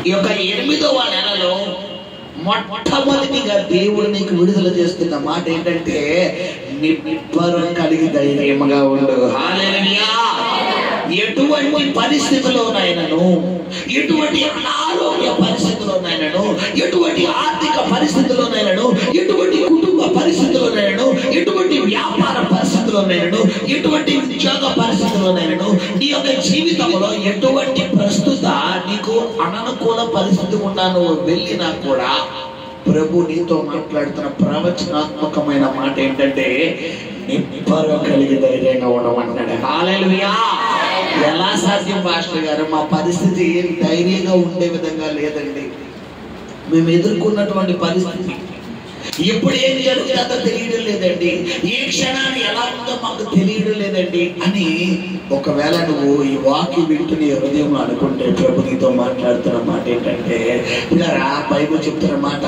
ఈ యొక్క 8వ నెలలో మొట్టమొదటిగా దేవుడు నీకు విడుదల చేస్తున్న మాట ఏంటంటే, నిబ్బరం కలిగి ధైర్యముగా ఉండు. హల్లెలూయా. ఎటువంటి పరిస్థితుల్లోనైనాను, ఎటువంటి అనారోగ్య పరిస్థితుల్లోనైనాను, ఎటువంటి ఆర్థిక పరిస్థితుల్లోనైనాను, ఎటువంటి కుటుంబ పరిస్థితుల్లోనైనాను, ఎటువంటి వ్యాపార పరిస్థితుల్లోనైనాను, ఎటువంటి ఉద్యోగ పరిస్థితుల్లోనైనాను, నీ యొక్క జీవితంలో ఎటువంటి ప్రస్తుత నీకు అననుకూల పరిస్థితి ఉన్నా నువ్వు వెళ్ళినా కూడా ప్రభు నీతో మాట్లాడుతున్న ప్రవచనాత్మకమైన మాట ఏంటంటే, నిబ్బరం కలిగి ధైర్యంగా ఉండమంటాడు. హల్లెలూయా. ఎలా సాధ్యం పాస్టర్ గారు? మా పరిస్థితి ధైర్యంగా ఉండే విధంగా లేదండి. మేము ఎదుర్కొన్నటువంటి పరిస్థితి ఎప్పుడు ఏం జరుగుతుందో తెలియడం లేదండి, ఏ క్షణాన్ని ఎలా ఉందో మాకు తెలియడం లేదండి అని ఒకవేళ నువ్వు ఈ వాక్యం వింటుని హృదయం అనుకుంటే, ప్రభు నీతో మాట్లాడుతున్న మాట ఏంటంటే, ఇలా బైబిల్ చెప్తున్న మాట,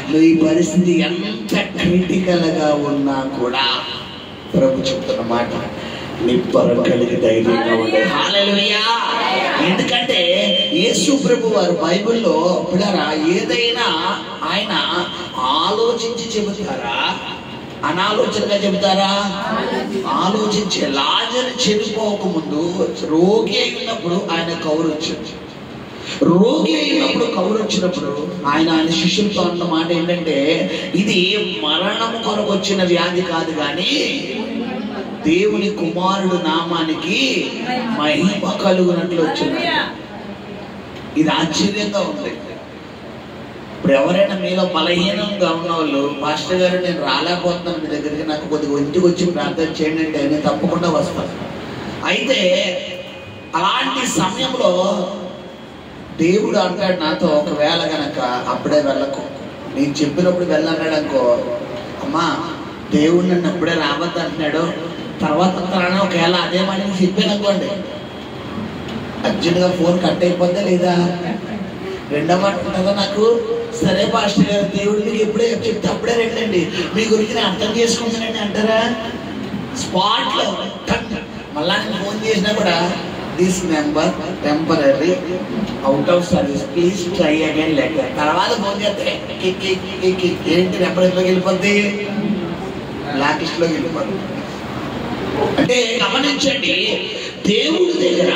నువ్వు ఈ పరిస్థితి ఎంత క్రిటికల్ గా ఉన్నా కూడా ప్రభు చెప్తున్న మాట, నిబ్బరం కలిగి ధైర్యంగా ఉండాలి. హల్లెలూయా. ఎందుకంటే యేసు ప్రభు వారు బైబిల్లో పిల్లరా ఏదైనా ఆయన ఆలోచించి చెబుతారా, అనాలోచనగా చెబుతారా? ఆలోచించి. లాజరు చనిపోక ముందు రోగి అయినప్పుడు ఆయన కౌరొచ్చాడు. రోగి అయినప్పుడు కౌరొచ్చినప్పుడు ఆయన శిష్యులతో అన్న మాట ఏంటంటే, ఇది మరణం కొరకు వచ్చిన వ్యాధి కాదు కానీ దేవుని కుమారుడు నామానికి మహిమ కలుగునట్లు వచ్చింది. ఇది ఆశ్చర్యంగా ఉంది. ఇప్పుడు ఎవరైనా మీలో బలహీనంగా ఉన్న వాళ్ళు, పాస్టర్ గారు నేను రాలేకపోతున్నాను మీ దగ్గరికి, నాకు కొద్దిగా ఇంటికి వచ్చి ప్రార్థన చేయండి అంటే నేను తప్పకుండా వస్తాను. అయితే అలాంటి సమయంలో దేవుడు అంటాడు నాతో, ఒకవేళ గనక అప్పుడే వెళ్ళకు, నేను చెప్పినప్పుడు వెళ్ళన్నాడు అనుకో, అమ్మా దేవుడు నన్ను అప్పుడే రావద్దు అంటున్నాడు, తర్వాత ఒకవేళ అదే మాట చెప్పానుకోండి, అర్జెంట్గా ఫోన్ కట్ అయిపోద్దా లేదా? రెండో మాట ఉంటుందా నాకు, సరే పాస్టర్ గారు దేవుడు మీకు ఎప్పుడే చెప్తే అప్పుడే రండి, మీ గురించి నేను అర్థం చేసుకుంటానండి అంటారా? స్పాట్లో మళ్ళా నేను ఫోన్ చేసినా కూడా, this number temporary out of service, please try again letter. తర్వాత ఫోన్ చేస్తే ఏంటి నెంబర్ ఎట్లోకి వెళ్ళిపోద్ది, బ్లాక్ లిస్ట్లోకి వెళ్ళిపోద్ది. అంటే గమనించండి, దేవుడి దగ్గర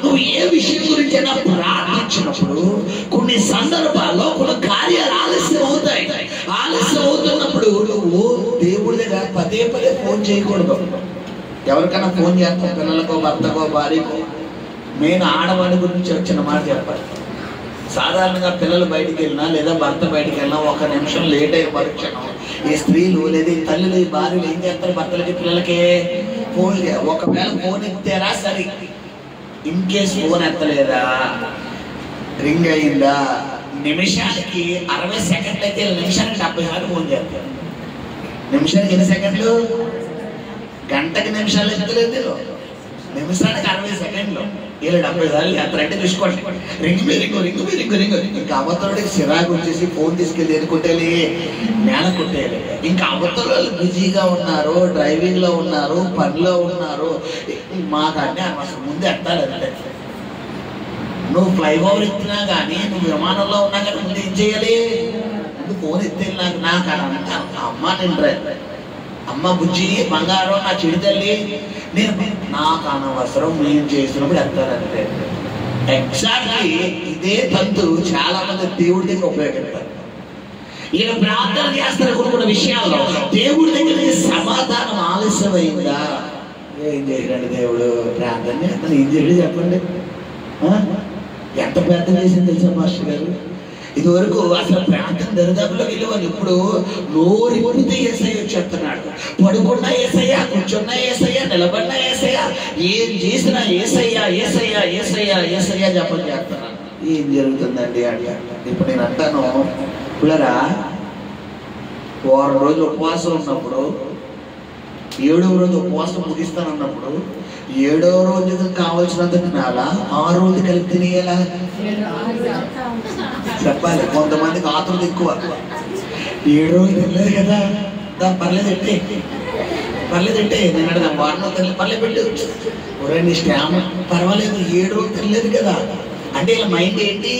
నువ్వు ఏ విషయం గురించి అయినా ప్రార్థించినప్పుడు కొన్ని సందర్భాల్లో కొన్ని కార్యాలు ఆలస్యం అవుతాయి. ఆలస్యం అవుతున్నప్పుడు నువ్వు దేవుడి దగ్గర పదే పదే ఫోన్ చేయకూడదు. ఎవరికైనా ఫోన్ చేస్తాం, పిల్లలకో భర్తకో భార్యకో, నేను ఆడవాడి గురించి వచ్చిన మాట చెప్పాలి. సాధారణంగా పిల్లలు బయటికి వెళ్ళినా లేదా భర్త బయటికి వెళ్ళినా 1 నిమిషం లేట్ అయ్యే పరీక్షను ఈ స్త్రీలు లేదా ఈ తల్లులు ఈ భార్యలు ఏం చేస్తారు, భర్తలకి పిల్లలకి ఫోన్. ఒకవేళ ఫోన్ ఎత్తారా సరే, ఇన్ కేస్ ఫోన్ ఎత్తలేదా, రింగ్ అయిందా, నిమిషానికి 60 సెకండ్లు అయితే నిమిషానికి 70 సార్లు ఫోన్ చేస్తారు. నిమిషానికి ఎన్ని సెకండ్లు? గంటకి నిమిషాలు ఎత్తలేదు, నిమిషానికి 60 సెకండ్లు, వీళ్ళు 70 సార్లు చేస్తారంటే చూసుకోండి. Ring ring ring ring ring. ఇంకా అవతలకి చిరాకు వచ్చేసి ఫోన్ తీసుకెళ్ళి ఎన్నుకుంటేయాలి, నేల కొట్టేయాలి. ఇంకా అవతల వాళ్ళు బిజీగా ఉన్నారు, డ్రైవింగ్ లో ఉన్నారు, పనిలో ఉన్నారు, మాకన్నీ అసలు ముందు ఎత్తాలంటే. నువ్వు ఫ్లైఓవర్ ఎత్తినా కానీ, నువ్వు విమానంలో ఉన్నా కానీ ముందు ఏం చేయాలి? ముందు ఫోన్ ఎత్తేయాలి. నాకు అదంతా అమ్మ నిండ్రా, అమ్మ బుజ్జి బంగారం నా చెడు తల్లి, నేను నాకు అనవసరం, నేను చేసినప్పుడు ఎత్తానంటే. ఎగ్జాక్ట్లీ ఇదే తంతు చాలా మంది దేవుడి దగ్గర ఉపయోగిస్తారు. ఈయన ప్రార్థన చేస్తారు కొన్ని విషయాల్లో, దేవుడి దగ్గర సమాధానం ఆలస్యమైందా, ఏం చేయడండి దేవుడు, ప్రార్థన చేస్తాను ఏం చేయడు చెప్పండి. ఎంత ప్రార్థన చేసింది తెలుసా మాస్టర్ గారు? ఇదివరకు అసలు ప్రాంతం దరిదాపులోకి వెళ్ళేవాళ్ళు, ఇప్పుడు నోరు పొడితే ఏసయ్య వచ్చేస్తున్నాడు. పడుకున్నా ఏసయ్య, కూర్చున్నా ఏసయ్య, నిలబడినా ఏసయ్య, ఏం చేసినా ఏసయ్య ఏసయ్య ఏసయ్య ఏసయ్య జపం చేస్తున్నాను. ఏం జరుగుతుందండి అంటే, ఇప్పుడు నేను అంటాను, పిల్లరా 1 రోజులు ఉపవాసం ఉన్నప్పుడు, 7వ రోజు ఉపవాసం ముగిస్తానన్నప్పుడు 7వ రోజుకి కావాల్సినంత తినాలా, 6 రోజు కలిపి తినేయాలా చెప్పాలి. కొంతమందికి ఆతృత ఎక్కువ, 7 రోజులు తినలేదు కదా, దాని పర్లేదంటే నేను అడగాను, వారం తినలేదు పర్లేదు పెట్టు, ఒరే నీ స్టామినా పర్వాలేదు, 7 రోజులు తినలేదు కదా అంటే ఇలా మైండ్ ఏంటి,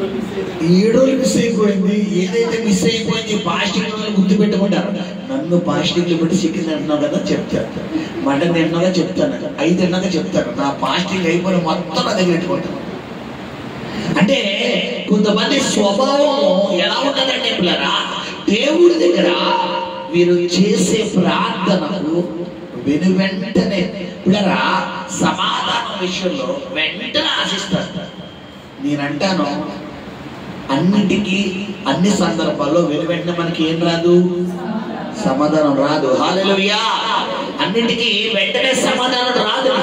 7 మిస్ అయిపోయింది. ఏదైతే మిస్ అయిపోయింది పాస్టింగ్ గుర్తు పెట్టుకుంటారు. నన్ను పాస్టింగ్లు పెట్టి చికెన్ తింటున్నావు కదా చెప్తాను, మటన్ తింటున్నాగా చెప్తాను, 5 తిన్నాక చెప్తాను. నా పాస్టింగ్ అయిపోయిన మొత్తం నా దగ్గర పెట్టుకుంటాను. అంటే కొంతమంది స్వభావం ఎలా ఉంటుందంటే పిల్లరా, దేవుడి దగ్గర వీరు చేసే ప్రార్థనకు వెంటనే పిల్లరా సమాధానం విషయంలో వెంటనే ఆశిస్తారు. నేనంటాను అన్నిటికీ అన్ని సందర్భాల్లో వెంటనే మనకి ఏం రాదు, సమాధానం రాదు. హల్లెలూయా. అన్నిటికీ వెంటనే సమాధానం రాదు.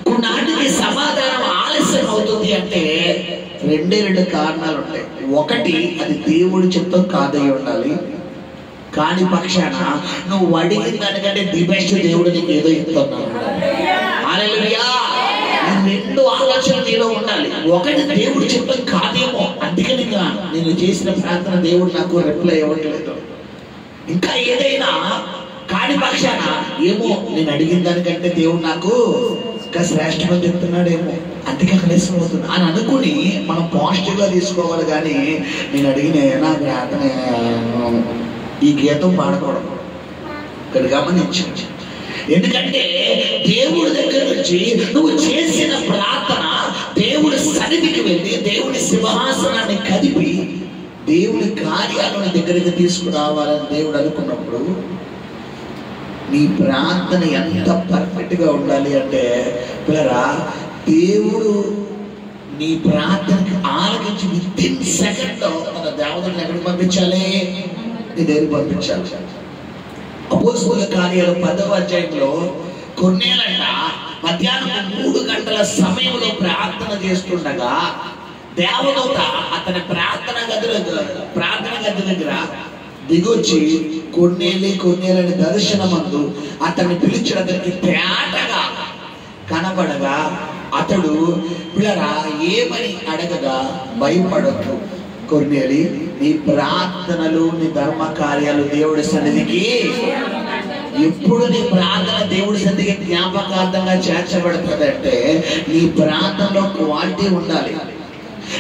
కొన్నాటికి సమాధానం ఆలస్యం అవుతుంది అంటే 2 కారణాలు ఉంటాయి. ఒకటి, అది దేవుడి చిత్తం కాదై ఉండాలి. కాని పక్షాన నువ్వు అడిగిన దానికంటే ది బెస్ట్ దేవుడు నీకు ఏదో ఇస్తున్నాడు. హల్లెలూయా. ఈ 2 ఆలోచనలు నీలో ఉండాలి. ఒకటి, దేవుడి చిత్తం కాదేమో, అందుకని నేను చేసిన ప్రార్థన దేవుడు నాకు రిప్లై ఇవ్వట్లేదు. ఇంకా ఏదైనా కాని పక్షాన ఏమో నేను అడిగిన దానికంటే దేవుడు నాకు ఇంకా శ్రేష్టంగా చెప్తున్నాడేమో, అందుకే ఆలస్యం అవుతుంది అని అనుకుని మనం పాజిటివ్ గా తీసుకోవాలి. కానీ నేను అడిగిన నా ప్రార్థన ఈ గీతం పాడకూడదు. ఇక్కడ గమనించు. ఎందుకంటే దేవుడి దగ్గర నుంచి నువ్వు చేసిన ప్రార్థన దేవుడి సన్నిధికి వెళ్ళి దేవుడి సింహాసనాన్ని కదిపి దేవుడి కార్యాలను దగ్గరికి తీసుకురావాలని దేవుడు అనుకున్నప్పుడు నీ ప్రార్థన ఎంత పర్ఫెక్ట్ గా ఉండాలి అంటే పిల్లరా, దేవుడు నీ ప్రార్థనకి ఆలకించి వితిన్ సెకండ్ లో మన దేవతలను ఎక్కడికి పంపించాలి, నీ దగ్గరికి పంపించాలి. అపోస్తలుల కార్యాలు 10వ అధ్యాయంలో కొన్నేళ్ళంట మధ్యాహ్నం 3 గంటల సమయంలో ప్రార్థన చేస్తుండగా దేవదూత అతని ప్రార్థన గది దగ్గర దిగొచ్చి కొన్నేళ్ళని దర్శనమందు అతన్ని పిలిచిన అతనికి తేటగా కనబడగా అతడు పిల్లరా ఏమని అడగగా, భయపడొద్దు కొన్నేలి, నీ ప్రార్థనలు నీ ధర్మ కార్యాలు దేవుడి సన్నిధికి, ఎప్పుడు నీ ప్రార్థన దేవుడి సన్నిధికి జ్ఞాపకార్థంగా చేర్చబడుతుందంటే నీ ప్రార్థనలో క్వాలిటీ ఉండాలి,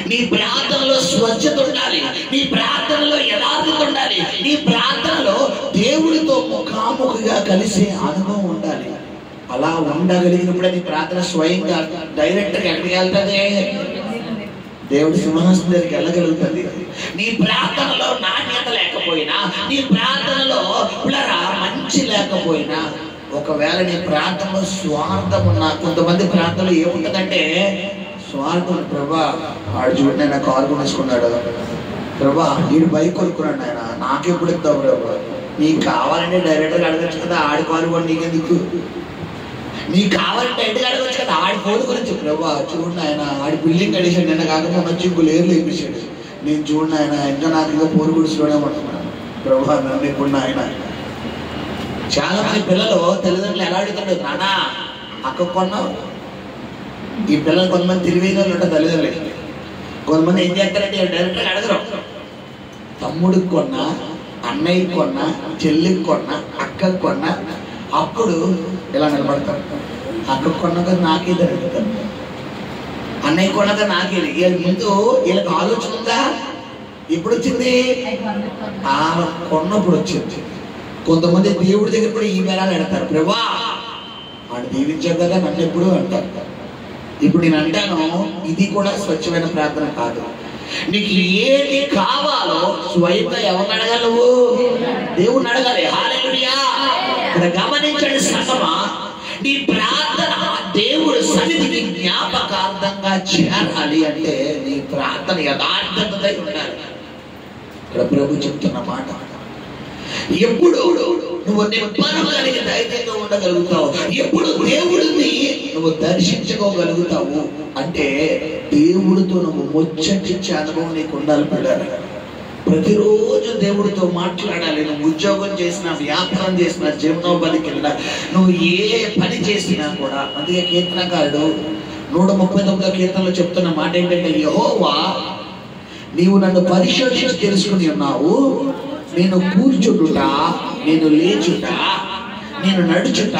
నీ ప్రార్థనలో స్వచ్ఛత ఉండాలి, నీ ప్రార్థనలో యథార్థత ఉండాలి, నీ ప్రార్థనలో దేవుడితో ముఖాముఖిగా కలిసే అనుభవం ఉండాలి. అలా ఉండగలిగినప్పుడే నీ ప్రార్థన స్వయంగా డైరెక్ట్ గా ఎక్కడికి వెళ్తుంది, దేవుడి సింహాసనం దగ్గరికి వెళ్ళగలుగుతుంది. నీ ప్రార్థనలో నాణ్యత లేకపోయినా, నీ ప్రార్థనలో మంచి లేకపోయినా, ఒకవేళ నీ ప్రార్థనలో స్వార్థం ఉన్నా, కొంతమంది ప్రార్థనలో ఏముంటుందంటే స్వార్థం. ప్రభా వాడు చూడండి ఆయన కారు కొనేసుకున్నాడు, ప్రభా వీడు బైక్ కొనుక్కున్నాడు, ఆయన నాకెప్పుడు ఇస్తావు ప్రభా, నీకు కావాలంటే డైరెక్ట్గా అడగచ్చు కదా, ఆడి కారు కూడా నీకెందుకు, నీకు కావాలంటే ఇంటికి అడగచ్చు కదా, ఆడి ఫోన్ గురించి ప్రభా చూడండి ఆయన ఆడి బిల్డింగ్ కడిసాడు, నిన్న కాకుండా వచ్చి ఇంకో లేర్లు వేయించాడు, నేను చూడండి ఆయన ఇంకా నాకు ఇంకా పోరు గుడిలోనే ఉంటున్నాను ప్రభా నన్ను ఇప్పుడు ఆయన. చాలా మంది పిల్లలు తల్లిదండ్రులు ఎలా అడుగుతాడు, నానా అక్క కొన్నావు. ఈ పిల్లలు కొంతమంది తెలివైన వాళ్ళు ఉంటారు తల్లిదండ్రులకి. కొంతమంది ఏం చేస్తారంటే డైరెక్ట్గా అడగరు. తమ్ముడికి కొన్నా, అన్నయ్యకి కొన్నా, చెల్లికి కొన్నా, అక్కకి కొన్నా, అప్పుడు ఇలా నిలబడతారు. అక్కకు కొన్నాక నాకే జరుగుతారు, అన్నయ్య కొన్నాక నాకే. వీళ్ళ ముందు వీళ్ళకి ఆలోచన ఉందా, ఎప్పుడు వచ్చింది, కొన్నప్పుడు వచ్చింది. కొంతమంది దేవుడి దగ్గర కూడా ఈ మేళాలు పెడతారు, ప్రభా వాడు దీవించారు కదా నన్ను ఎప్పుడు అంటారు. ఇప్పుడు నేను అంటాను, ఇది కూడా స్వచ్ఛమైన ప్రార్థన కాదు. నీకు ఏది కావాలో స్వయంగా ఎవరిని అడగాలి, నువ్వు దేవుణ్ణి అడగాలి. హల్లెలూయా. ఇక్కడ గమనించండి సంగమా, నీ ప్రార్థన దేవుడి సన్నిధికి జ్ఞాపకార్థంగా చేరాలి అంటే నీ ప్రార్థన యథార్థతై ఉండాలి. ఇక్కడ ప్రభు చెప్తున్న మాట, ఎప్పుడు నువ్వు నిబ్బరం కలిగి ధైర్యంగా ఉండగలుగుతావు, ఎప్పుడు దేవుడిని నువ్వు దర్శించుకోగలుగుతావు అంటే దేవుడితో నువ్వు ముచ్చటించే అనుభవం నీకు ఉండాలి. పిల్లలు ప్రతిరోజు దేవుడితో మాట్లాడాలి. నువ్వు ఉద్యోగం చేసినా, వ్యాపారం చేసినా, జీవనోపాధికి వెళ్ళినా, నువ్వు ఏ పని చేసినా కూడా. అందుకే కీర్తనకారుడు 139వ కీర్తనలో చెప్తున్న మాట ఏంటంటే, యెహోవా నీవు నన్ను పరిశోధించి తెలుసుకుని ఉన్నావు, నేను కూర్చుండుట, నేను లేచుట, నేను నడుచుట,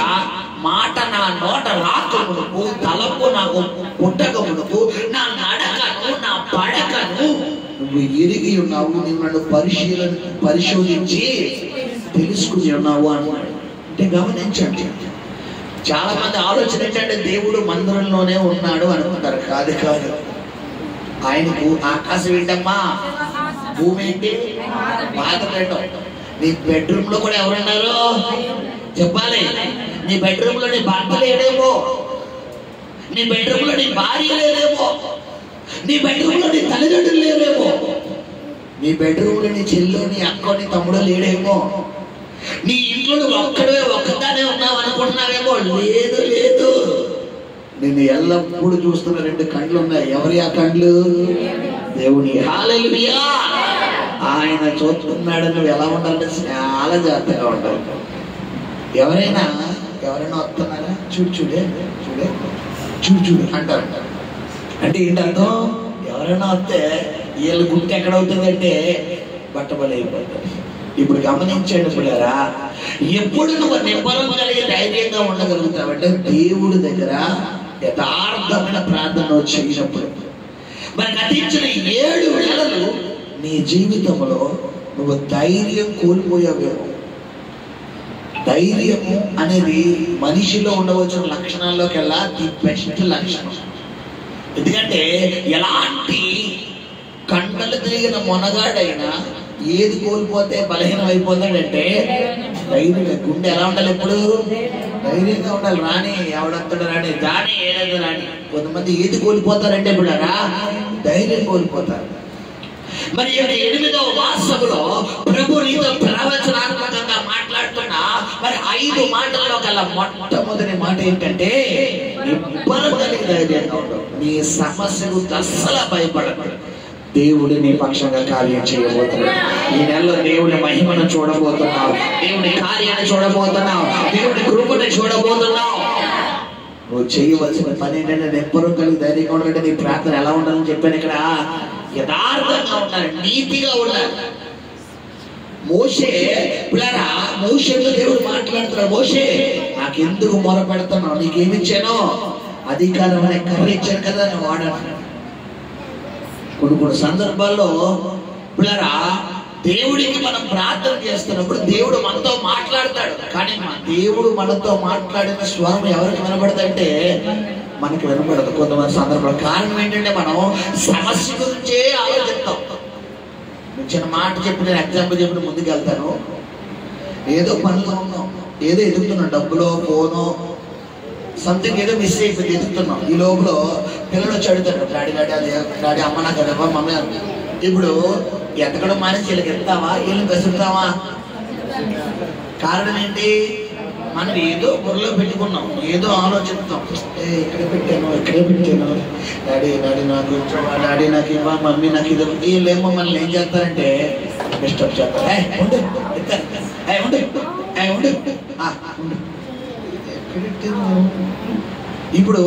మాట నా నోట రాక మునుపు, తలపు నాకు పుట్టక మునుపు, నా నడకను నా పడకను ఎరిగి ఉన్నావు, నీవు నన్ను పరిశోధించి తెలుసుకుని ఉన్నావు అన్నాడు. అంటే గమనించండి, చాలా మంది ఆలోచన ఏంటంటే దేవుడు మందిరంలోనే ఉన్నాడు అనుకుంటారు. కాదు కాదు, ఆయనకు ఆకాశం ఏంటమ్మా, భూమి ఏంటి, పాతలేటం. నీ బెడ్రూమ్ లో కూడా ఎవరున్నారు చెప్పాలి. నీ బెడ్రూమ్ లో నీ భర్త లేడేమో, నీ బెడ్రూమ్ లో నీ భార్య లేదేమో, నీ బెడ్రూమ్ లో నీ తల్లిదండ్రులు లేరేమో, నీ బెడ్రూమ్ లో నీ చెల్లు, నీ అక్క, నీ తమ్ముడు లేడేమో, నీ ఇంట్లో ఒక్కదానే ఉన్నావు అనుకుంటున్నావేమో. లేదు లేదు, నిన్ను ఎల్లప్పుడూ చూస్తున్న 2 కళ్ళు ఉన్నాయి. ఎవరి ఆ కళ్ళు? దేవుని. హల్లెలూయా. ఆయన చూస్తున్నాడు. నువ్వు ఎలా ఉండాలంటే చాలా జాగ్రత్తగా ఉండాలి. ఎవరైనా వస్తున్నారా, చూడు చూడే చూడే చూడు చూడు అంటారు. అంటే ఏంటర్థం? ఎవరైనా వస్తే వీళ్ళ గుర్తు ఎక్కడవుతుందంటే బట్టబడి అయిపోతుంది. ఇప్పుడు గమనించండి పిల్లరా, ఎప్పుడు నువ్వు నిబ్బరం కలిగి ధైర్యంగా ఉండగలుగుతావంటే దేవుడి దగ్గర యథార్థమైన ప్రార్థన చేయనప్పుడు. మరి గతించిన 7 నెలలు నీ జీవితంలో నువ్వు ధైర్యం కోల్పోయావేమో. ధైర్యము అనేది మనిషిలో ఉండవలసిన లక్షణాల్లోకెల్లా ది బెస్ట్ లక్షణం. ఎందుకంటే ఎలాంటి కండలు తిరిగిన మొనగాడైనా ఏది కోల్పోతే బలహీనం అయిపోతాడంటే ధైర్యం. గుండె ఎలా ఉండాలి? ఎప్పుడు ధైర్యంగా ఉండాలి. రాని ఎవడొస్తాడు రాని, దాని ఏదైనా రాని. కొంతమంది ఏది కోల్పోతారంటే ఇప్పుడు ధైర్యం కోల్పోతారు. మరి 8వ మాసములో ప్రభు నీతో ప్రవచనాత్మకంగా మాట్లాడుతున్నా. మరి 5 మాటల్లో కల్లా మొట్టమొదటి మాట ఏంటంటే నిబ్బరం కలిగి ధైర్యంగా ఉండవు. నీ సమస్యకు అస్సలు భయపడదు. దేవుడు నీ పక్షంగా కార్యం చేయబోతున్నాడు. ఈ నెలలో దేవుని మహిమను చూడబోతున్నావు, దేవుని కార్యాన్ని చూడబోతున్నావు, దేవుని కృపను చూడబోతున్నావు. నువ్వు చేయవలసిన పని ఏంటంటే నిబ్బరం కలిగి ధైర్యంగా ఉండాలంటే నీ ప్రార్థన ఎలా ఉండాలని చెప్పాను ఇక్కడ. యథార్థంగా ఉండాలి, నీతిగా ఉండాలి. మోషే పిల్లరా, మోషేతో దేవుడు మాట్లాడుతున్నాడు. మోషే, నాకెందుకు మొర పెడుతున్నావు? నీకేమిచ్చానో అధికారం అనే కర్ర ఇచ్చాను కదా, నేను వాడాను. కొన్ని సందర్భాల్లో పిల్లరా, దేవుడికి మనం ప్రార్థన చేస్తున్నప్పుడు దేవుడు మనతో మాట్లాడతాడు. కానీ దేవుడు మనతో మాట్లాడిన స్వరం ఎవరికి వినపడదంటే మనకి వినపడదు కొంతమంది సందర్భాలు. కారణం ఏంటంటే మనం సమస్య గురించే ఆలోచిస్తాం. చిన్న మాట చెప్పి, నేను ఎగ్జాంపుల్ చెప్పిన ముందుకు వెళ్తాను. ఏదో పనిలో ఉన్నాం, ఏదో ఎదుగుతున్నాం, డబ్బులో ఫోను సంథింగ్ ఏదో మిస్ అయిపోయింది, ఎదుగుతున్నాం. ఈ లోపల పిల్లలు వచ్చి అడుగుతాడు, డాడీ డాడీ అదే డాడీ, అమ్మ నాకు అదే మమ్మీ. ఇప్పుడు ఎతకడం మానేసి వీళ్ళకి ఎత్తావా, వీళ్ళని కసురుతావా? కారణం ఏంటి? మనం ఏదో బుర్రలో పెట్టుకున్నాం, ఏదో ఆలోచిస్తాం. ఇక్కడ పెట్టాను డాడీ డాడీ నాకు ఇచ్చావా, డాడీ నాకు ఇవ్వా, మమ్మీ నాకు ఇది. వీళ్ళేమో మనల్ని ఏం చేస్తారంటే డిస్టర్బ్ చేస్తారు. ఇప్పుడు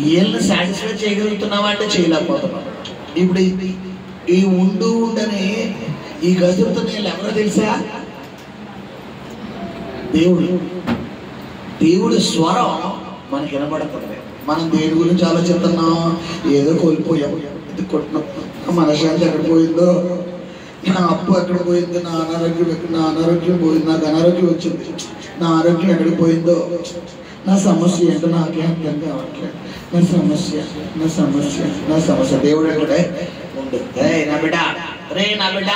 వీళ్ళని సాటిస్ఫై చేయగలుగుతున్నావా అంటే చేయలేకపోతున్నాం. ఇప్పుడు ఈ ఉండని ఈ గదులతో వీళ్ళు ఎవరో తెలుసా? దేవుడి స్వరం మనకి వినబడుతుంది. మనం దేని గురించి ఆలోచిస్తున్నాం? ఏదో కోల్పోయాం, ఇది కొట్టినాం, మనశ్శాంతి ఎక్కడ పోయిందో, నా అప్పు ఎక్కడ పోయిందో, నా అనారోగ్యం పోయింది, నాకు అనారోగ్యం వచ్చింది, నా ఆరోగ్యం ఎక్కడికి పోయిందో, నా సమస్య ఏంటో నాకే అర్థం కావట్లేదు, నా సమస్య. దేవుడు అంటే ఉండు, నా బిడ్డ, నా బిడ్డ,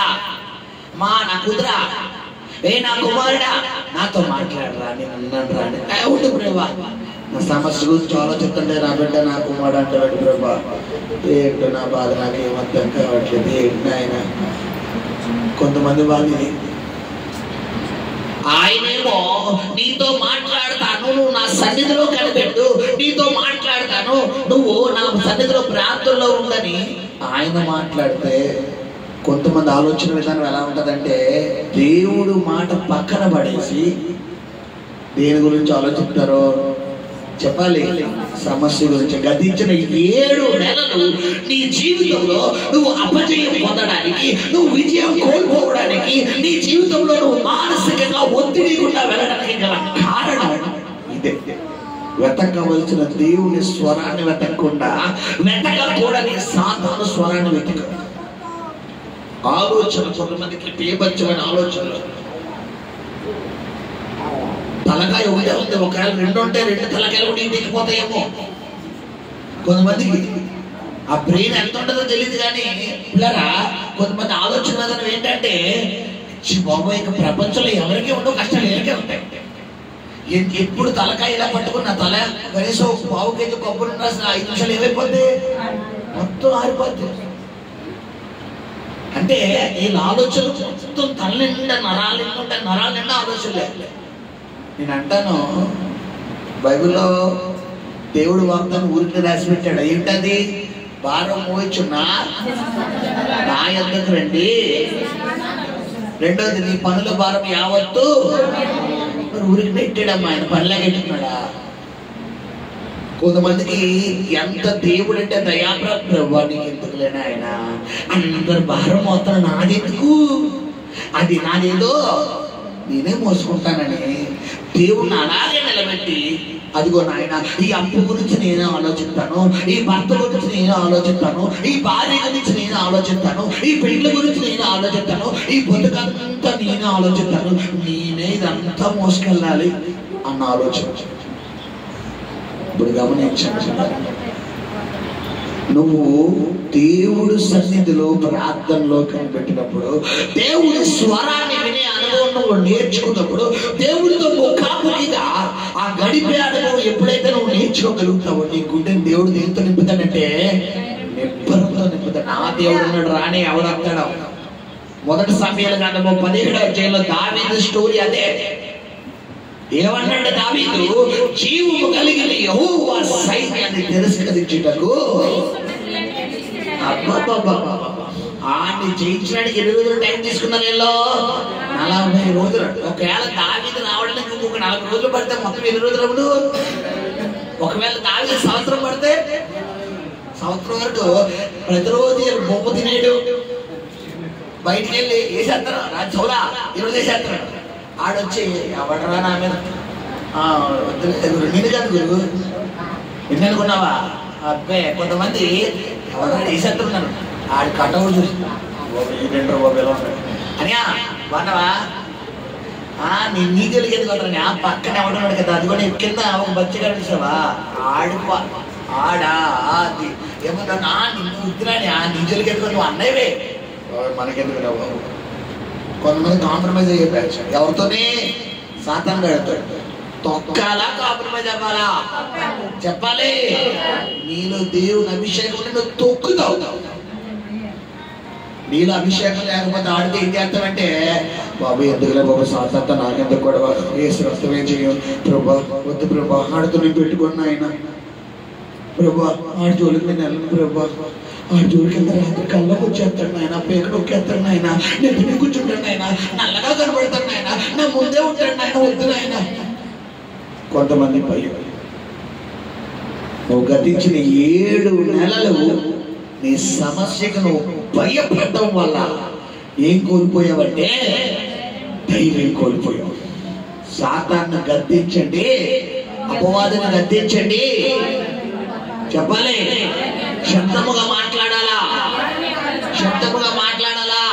నా కుదురా, నా కుమారుడా, నాతో మాట్లాడరా, నేను అన్నాను రా. ఉండు ప్రభా, నా సమస్య గురించి ఆలోచిస్తుంటే నా బిడ్డ నా కుమారుడు అంటాడు. ప్రభా ఏంటో నా బాధ నాకు ఏమర్థం కావట్లేదు, ఏంటి ఆయన. కొంతమంది బాధ ఆయనేమో నీతో మాట్లాడతాను, నువ్వు నా సన్నిధిలో కనిపెట్టు, నీతో మాట్లాడతాను, నువ్వు నా సన్నిధిలో ప్రార్థనలో ఉండని ఆయన మాట్లాడితే కొంతమంది ఆలోచన విధానం ఎలా ఉంటుందంటే దేవుడు మాట పక్కన పడేసి దేని గురించి ఆలోచిస్తారో చెప్పాలి, సమస్య గురించి. గతించిన 7 నెలలు నీ జీవితంలో నువ్వు అపజయం పొందడానికి, నువ్వు విజయం కోల్పోవడానికి, నీ జీవితంలో నువ్వు మానసికంగా ఒత్తిడి గుండా వెళ్ళడానికి గల కారణం ఇదే. వెతకవలసిన దేవుని స్వరాన్ని వెతకకుండా వెతకకూడని సాతాను స్వరాన్ని వెతక. ఆలోచన, కొంతమందికి పేపంచమైన ఆలోచనలు. తలకాయ ఒకటే ఉంది, ఒకవేళ రెండు ఉంటే రెండు తలకాయలు కూడా దిగిపోతాయేమో. కొంతమందికి ఆ బ్రెయిన్ ఎంత ఉంటుందో తెలియదు. కానీ పిల్లరా, కొంతమంది ఆలోచన విధానం ఏంటంటే, బాబోయ్ ఇక ప్రపంచంలో ఎవరికీ ఉండవు, కష్టాలు ఎవరికే ఉంటాయి. ఎప్పుడు తలకాయ ఇలా పట్టుకున్న తల కనీసం పావు కేజీ కొబ్బరి రాసిన 5 నిమిషాలు ఏమైపోద్ది, మొత్తం ఆరిపోద్ది. అంటే వీళ్ళ ఆలోచనలు మొత్తం తల నిండా నరాలు నిండా నరాలు నిండా ఆలోచనలే. నేను అంటాను, బైబిల్లో దేవుడు వాగ్దానం ఊరికి రాసి పెట్టాడు. ఏంటది? భారం మోయొచ్చు నా యొద్దకు రండి. రెండోది, నీ పనుల భారం యావత్తు. మరి ఊరికి పెట్టాడమ్మా, ఆయన పనిలాగా పెట్టుకున్నాడా? కొంతమందికి ఎంత దేవుడు అంటే దయాప్రభానికి ఎందుకులేనా ఆయన, అందరు భారం మొత్తం నాదెందుకు, అది నాదేదో నేనే మోసుకుంటానని దేవుణ్ణి అలాగే నిలబెట్టి, అదిగో నాయన ఈ అప్పు గురించి నేనే ఆలోచిస్తాను, ఈ భర్త గురించి నేనే ఆలోచిస్తాను, ఈ భార్య గురించి నేనే ఆలోచిస్తాను, ఈ పెళ్లి గురించి నేనే ఆలోచిస్తాను, ఈ బతుకంతా నేనే ఆలోచిస్తాను, నేనే ఇదంతా మోసుకెళ్ళాలి అన్న ఆలోచన. ఇప్పుడు గమనించండి, నువ్వు దేవుడు సన్నిధిలో ప్రార్థనలో కనిపెట్టినప్పుడు, దేవుడి స్వరాన్ని వినే అనుభవం నువ్వు నేర్చుకున్నప్పుడు, దేవుడితో ముఖాముఖిగా ఆ గడిపే అనుభవం ఎప్పుడైతే నువ్వు నేర్చుకోగలుగుతావో, నీ గుండెని దేవుడు దేంతో నింపుతాడంటే నిబ్బరంతో నింపుతాడు. నా దేవుడు ఉన్నాడు రాని ఎవడొస్తాడు. మొదటి సమయాల గ్రంథము 17వ అధ్యాయంలో దావీదు స్టోరీ అదే. ఏమన్నాడు దావీదు? జీవము కలిగిన యెహోవా సైన్యాన్ని తిరస్కరించుటకు. ఆడిని జయించడానికి 20 రోజులు టైం తీసుకున్నారు. 40 రోజులు. ఒకవేళ దావీదు రావడానికి ఇంకొక 40 రోజులు పడితే మొత్తం 20 రోజులు అప్పుడు. ఒకవేళ దావీదు సంవత్సరం పడితే సంవత్సరం వరకు ప్రతిరోజు బొమ్మ తినేడు, బయటికి వెళ్ళి వేసేస్తారు, చౌరా ఈరోజు వేసేస్తారు. ఆడొచ్చి ఎవడరా నా మీద నేను కాదు గురు ఎన్ని అనుకున్నావా? అబ్బే కొంతమంది ఎవరైనా వేసేస్తున్నారు. ఆడి కట్టవుడు చూసి అనియా బాగున్నావా, నేను నీ తెలియదు కదా, ఆ పక్కన ఎవడున్నాడు కదా, అది కూడా కింద ఒక బచ్చి కనిపిస్తావా, ఆడా అది ఏమన్నా నిన్ను వద్దురాని నీ తెలియదు ఎదుగు నువ్వు అన్నయ్యవే, మనకెందుకు బాబు. కొంతమంది కాంప్రమైజ్ అయ్యే బ్యాచ్. ఎవరితోనే? సాతాను గడుతాడు. తొక్కాలా కాంప్రమైజ్ అవ్వాలా? చెప్పాలి. నీలో దేవుని అభిషేకం ఉంటే నువ్వు తొక్కుతావు. నీలో అభిషేకం లేకపోతే ఆడితే ఏం చేస్తామంటే, బాబు ఎందుకులే బాబు, సాతాత నాకెందుకు గొడవ, ఏ స్వస్థమే చేయం ప్రభా, వద్దు ప్రభా, ఆడితో నేను పెట్టుకున్నా ఆయన ప్రభా, ఆడి జోలికి నేను వెళ్ళను ప్రభా, ఆడి జోలికి వెళ్తే రాత్రి కళ్ళకు వచ్చేస్తాడు ఆయన, పేరు నొక్కేస్తాడు ఆయన, నేను కూర్చుంటాడు ఆయన, నల్లగా కనబడతాడు ఆయన, నా ముందే ఉంటాడు ఆయన, వద్దు ఆయన. కొంతమంది పై నువ్వు గతించిన 7 నెలలు నీ సమస్యకు నువ్వు భయపడటం వల్ల ఏం కోల్పోయావంటే ధైర్యం కోల్పోయావు. సాతాన్ని గద్దించండి, అపవాదిని గద్దించండి. చెప్పాలి, శబ్దముగా మాట్లాడాలా, శబ్దముగా మాట్లాడాలా.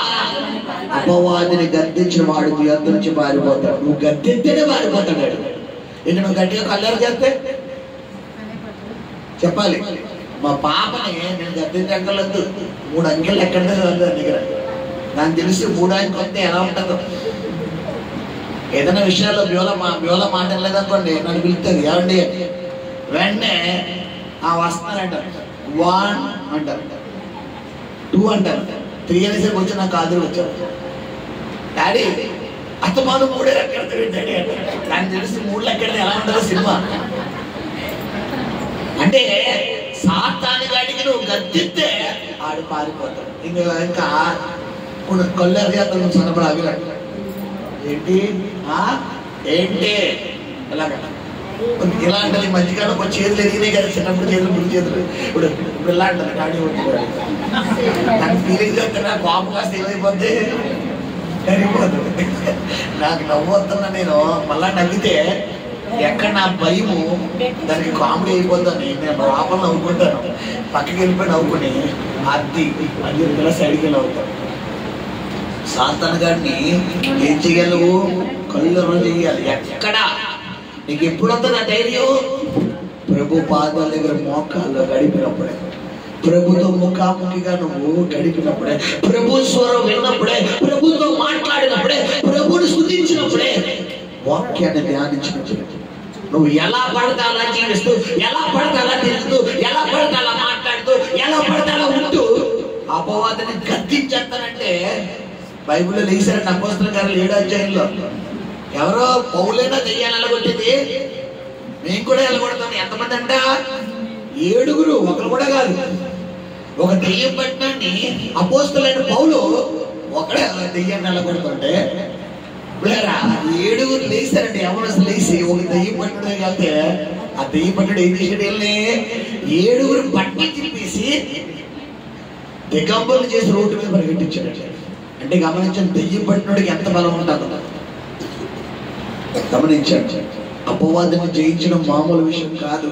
అపవాదిని గద్దించిన వాడు నీ వద్ద నుంచి పారిపోతాడు. నువ్వు గద్దింతేనే పారిపోతాడు. ఇక నువ్వు గట్టిగా కల్లరు చేస్తే చెప్పాలి. మా పాపని నేను గద్దించగలదు 3 అంకెలు ఎక్కడితే చదువుతుంది దగ్గర. నాకు తెలిసి 3 అంకెలు వస్తే ఎలా ఉంటుందో. ఏదైనా విషయాల్లో బ్యోల మాట లేదనుకోండి, నన్ను పిలుస్తుంది ఏమండి, వెంటనే వస్తున్నారంటారు, 1 అంటారు, 2 అంటారు, 3 అనేసరికి వచ్చి నాకు కాదులు వచ్చారు. డాడీ అత్తమాను 3 ఎక్కడ డాడీ అంటారు. నాకు తెలిసి 3 ఎక్కడ ఎలా ఉంటుందో సినిమా. అంటే సాతాను గాడికి నువ్వు గద్దిస్తే ఆడు పారిపోతాడు. ఇంకా కొల్లెరు చేస్తాను సన్నపడ అవి ఏంటి ఏంటి ఇలాగ ఇలా అంటారు. ఈ మధ్యకాలం కొంచెం చేతులు ఎదిగినాయి కదా, చిన్నప్పుడు చేతులు ముందు చేతులు ఇప్పుడు ఇలా అంటారు. డాడీ ఉంటుంది నాకు ఫీలింగ్ చెప్తే నాకు పాప కాస్త ఏమైపోద్ది, కరిగిపోతుంది. నాకు నవ్వు వస్తున్నా, నేను మళ్ళా నవ్వితే ఎక్కడ నా భయము దానికి కామెడీ అయిపోద్దని నేను లోపల నవ్వుకుంటాను. పక్కకి వెళ్ళిపోయి నవ్వుకుని అది ఇలా సైడ్కి వెళ్ళి అవుతాను. సాతాను గారిని ఏం చెయ్యాలి? కళ్ళు చెయ్యాలి. ఎక్కడ నీకు ఎప్పుడు వస్తుంది ఆ ధైర్యం? ప్రభు పాదాల దగ్గర మోకాల్లో గడిపినప్పుడే, ప్రభుతో ముఖాముఖిగా నువ్వు గడిపినప్పుడే, ప్రభు స్వరం విన్నప్పుడే, ప్రభుతో మాట్లాడినప్పుడే, ప్రభుని స్తుతించినప్పుడే, వాక్యాన్ని ధ్యానించినప్పుడే, నువ్వు ఎలా పడితే అలా జీవిస్తూ, ఎలా పడితే అలా తిరుగుతూ, ఎలా పడితే అలా మాట్లాడుతూ, ఎలా పడితే అలా ఉంటూ అపవాదిని గద్దించేస్తానంటే బైబిల్లో లేచారండి అపోస్తలుల కార్యాలు 7వ అధ్యాయంలో. ఎవరో పౌలైనా దెయ్యాన్ని ఎలగొట్టేది, మేము కూడా ఎలగొడతాం. ఎంతమంది అంట? 7 ఒకరు కూడా కాదు. ఒక దెయ్యం పట్టినాన్ని అపోస్తలులైన పౌలు ఒకడే దెయ్యాన్ని ఎలగొడుతుంటే 7 లేచారండి. ఎవరు లేచి ఒక దెయ్యం పట్టుడే కలితే ఆ దెయ్యం పట్టుడు ఏం చేసాడు? వెళ్ళి 7 పట్టి తిప్పేసి దిగంబరులు చేసి రోడ్డు మీద పరిగెట్టించాడు. అంటే గమనించండి, దెయ్యం పట్టినోడికి ఎంత బలం ఉంటుందో గమనించండి. అపవాదాన్ని జయించడం మామూలు విషయం కాదు,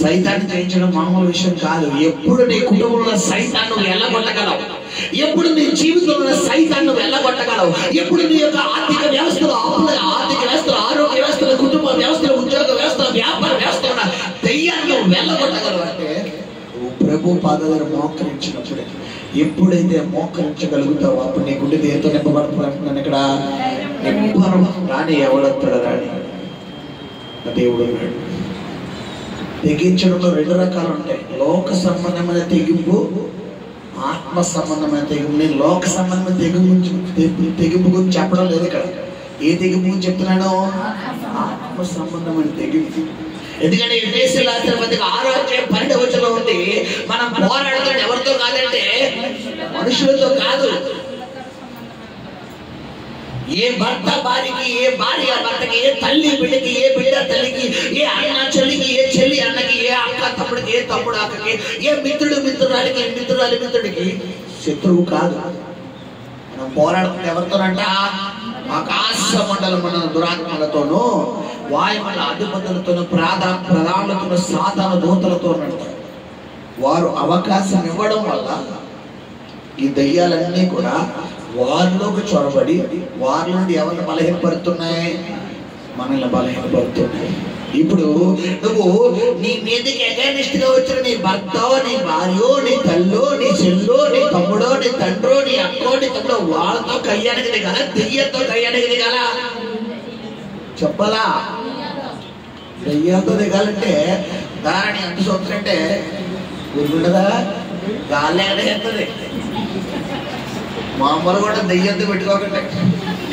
సైతాన్ని జయించడం మామూలు విషయం కాదు. ఎప్పుడు నీ కుటుంబంలో సైతాన్ని నువ్వు వెళ్ళగొట్టగలవు, ఎప్పుడు నీ జీవితంలో సైతాన్ని నువ్వు వెళ్ళగొట్టగలవు, ఎప్పుడు నీ యొక్క ఆర్థిక వ్యవస్థలో, ఆర్థిక వ్యవస్థలో, ఆరోగ్య వ్యవస్థలో, కుటుంబ వ్యవస్థలో, ఉద్యోగ వ్యవస్థలో, వ్యాపార వ్యవస్థలో దెయ్యాన్ని నువ్వు వెళ్ళగొట్టగలవు అంటే ప్రభు పాదాలను మోకరించినప్పుడే. ఎప్పుడైతే మోకరించగలుగుతావో అప్పుడు నీ గుండె దేంతో నింపబడుతున్నాను. ఇక్కడ నింపరం రాని ఎవడొస్తాడు? రాని దేవుడు ఉన్నాడు. తెగించడంలో 2 రకాలు ఉంటాయి. లోక సంబంధమైన తెగింపు, ఆత్మ సంబంధమైన తెగింపు. నేను లోక సంబంధమైన తెగింపు గురించి చెప్పడం లేదు ఇక్కడ. ఏ తెగింపు గురించి చెప్తున్నాను? ఆత్మ సంబంధమైన తెగింపు. ఎందుకంటే ఈ దేశంలో 6వ అధ్యాయం 12వ వచనంలో ఉంది, మనం పోరాడుతాడు ఎవరితో కాదంటే మనుషులతో కాదు. ఏ భర్త భార్యకి, ఏ భార్య భర్తకి, ఏ తల్లి బిడ్డకి, ఏ బిడ్డ తల్లికి, ఏ అన్న చెల్లికి, ఏ చెల్లి అన్నకి, ఏ అక్క తమ్ముడికి, ఏ తమ్ముడు అక్కకి, ఏ మిత్రుడు మిత్రురాలికి, మిత్రురాలి మిత్రుడికి శత్రువు కాదు. మనం పోరాడుతుంది ఎవరితోనంట? ఆకాశ మండలమున దురాత్మలతోనూ, వాయుమండల అధిపతులతోనూ, ప్రధానులతోనూ, సాతాను దూతలతోనంట. వారు అవకాశం ఇవ్వడం వల్ల ఈ దయ్యాలన్నీ కూడా వారిలోకి చొరబడి వారి నుండి ఎవరిని బలహీనపడుతున్నాయి? మనల్ని బలహీనపడుతున్నాయి. ఇప్పుడు నువ్వు నీ మీదకి అగైనిస్ట్ గా వచ్చిన నీ భర్త, నీ భార్యో, నీ తల్లో, నీ చెల్లో, నీ తమ్ముడో, నీ తండ్రో, నీ అక్కో, నీ తమ్ముడో, వాళ్ళతో కయ్యానికి దిగాల, దెయ్యంతో కయ్యానికి దిగాల? చెప్పాలా? దెయ్యంతో దిగాలంటే దాని ఎంత సొంతంటే గుర్తుండదా? గాలి ఎగరేస్తుంది. మామూలు కూడా దెయ్యంతో పెట్టుకోకండి,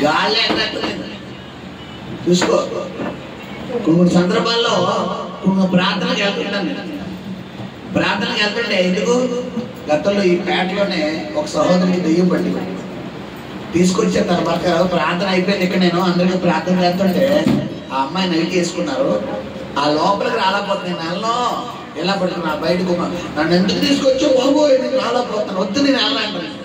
గాలి ఎగరేస్తుంది. చూసుకో. కొన్ని సందర్భాల్లో కొన్ని ప్రార్థనలకు వెళ్తుంటాను. ప్రార్థనకు వెళ్తుంటే ఎందుకు? గతంలో ఈ పేటలోనే ఒక సహోదరికి దెయ్యం పట్టి తీసుకొచ్చాను. తన భర్త ప్రార్థన అయిపోయింది. ఇక్కడ నేను అందరికీ ప్రార్థన చేస్తుంటే ఆ అమ్మాయి నైట్ వేసుకున్నారు. ఆ లోపలికి రాలేకపోతుంది. నెలలో ఎలా పడుతున్నా బయటకు, నన్ను ఎందుకు తీసుకొచ్చావు బాబు, నేను రాలేకపోతున్నాను, వద్దు నేను వెళ్ళాలంటాను.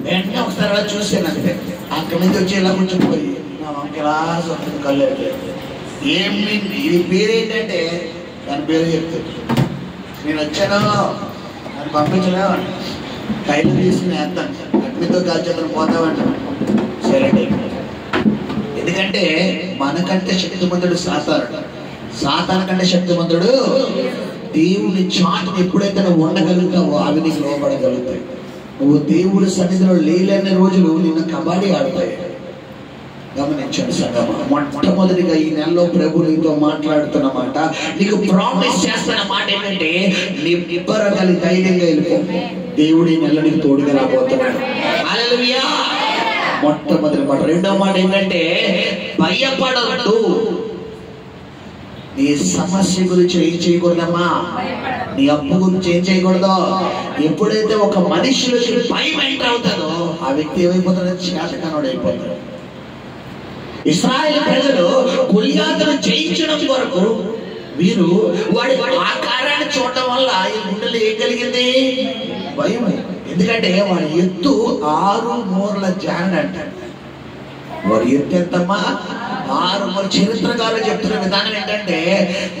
వెంటనే ఒకసారి చూసాను అంతే. అక్కడి నుంచి వచ్చి ఇలా కూర్చొని నా వంక ఎలా వస్తుంది కళ్ళు. ఏమి ఇది పేరేంటంటే దాని పేరు చెప్తాను. నేను వచ్చాను, నన్ను పంపించలేవండి, కైలు తీసుకుని వేస్తాను, అగ్నితో కాల్చేతను పోతామంటాను. సరే, ఎందుకంటే మనకంటే శక్తిమంతుడు సాతాను, సాతాను కంటే శక్తిమంతుడు దేవుని చాటును ఎప్పుడైతే నువ్వు ఉండగలుగుతావో అవి నీకు లోపడగలుగుతాయి. నువ్వు దేవుడి సన్నిధిలో లేలేని రోజులు నిన్ను కబడ్డీ ఆడతాయి. గమనించండి సంగమ, మొట్టమొదటిగా ఈ నెలలో ప్రభు నీతో మాట్లాడుతున్న మాట, నీకు ప్రామిస్ చేస్తున్న మాట ఏంటంటే నిబ్బరగలి ధైర్యంగా వెళ్ళిపో. దేవుడి నెల నీకు తోడుగా రాబోతున్నాడు. హల్లెలూయా. మొట్టమొదటి మాట. రెండవ మాట ఏంటంటే భయపడవద్దు. నీ సమస్య గురించి ఏం చేయకూడదమ్మా, నీ అప్పు గురించి ఏం చేయకూడదు. ఎప్పుడైతే ఒక మనిషికి భయం ఎంటర్ అవుతుందో ఆ వ్యక్తి ఏమైపోతాడో చేతకానుడు అయిపోతాడు. ఇశ్రాయేలు ప్రజలు గొలియాతును జయించడం కొరకు వీరు వాడి ఆకారాన్ని చూడటం వల్ల ఈ గుండెలు ఏం కలిగింది? భయం. ఎందుకంటే వాడి ఎత్తు 6 మూరల జాన్ అంటాడు. వారి ఎత్తు ఎంతమ్మా? 6 మూరలు. చరిత్రకారులు చెప్తున్న విధానం ఏంటంటే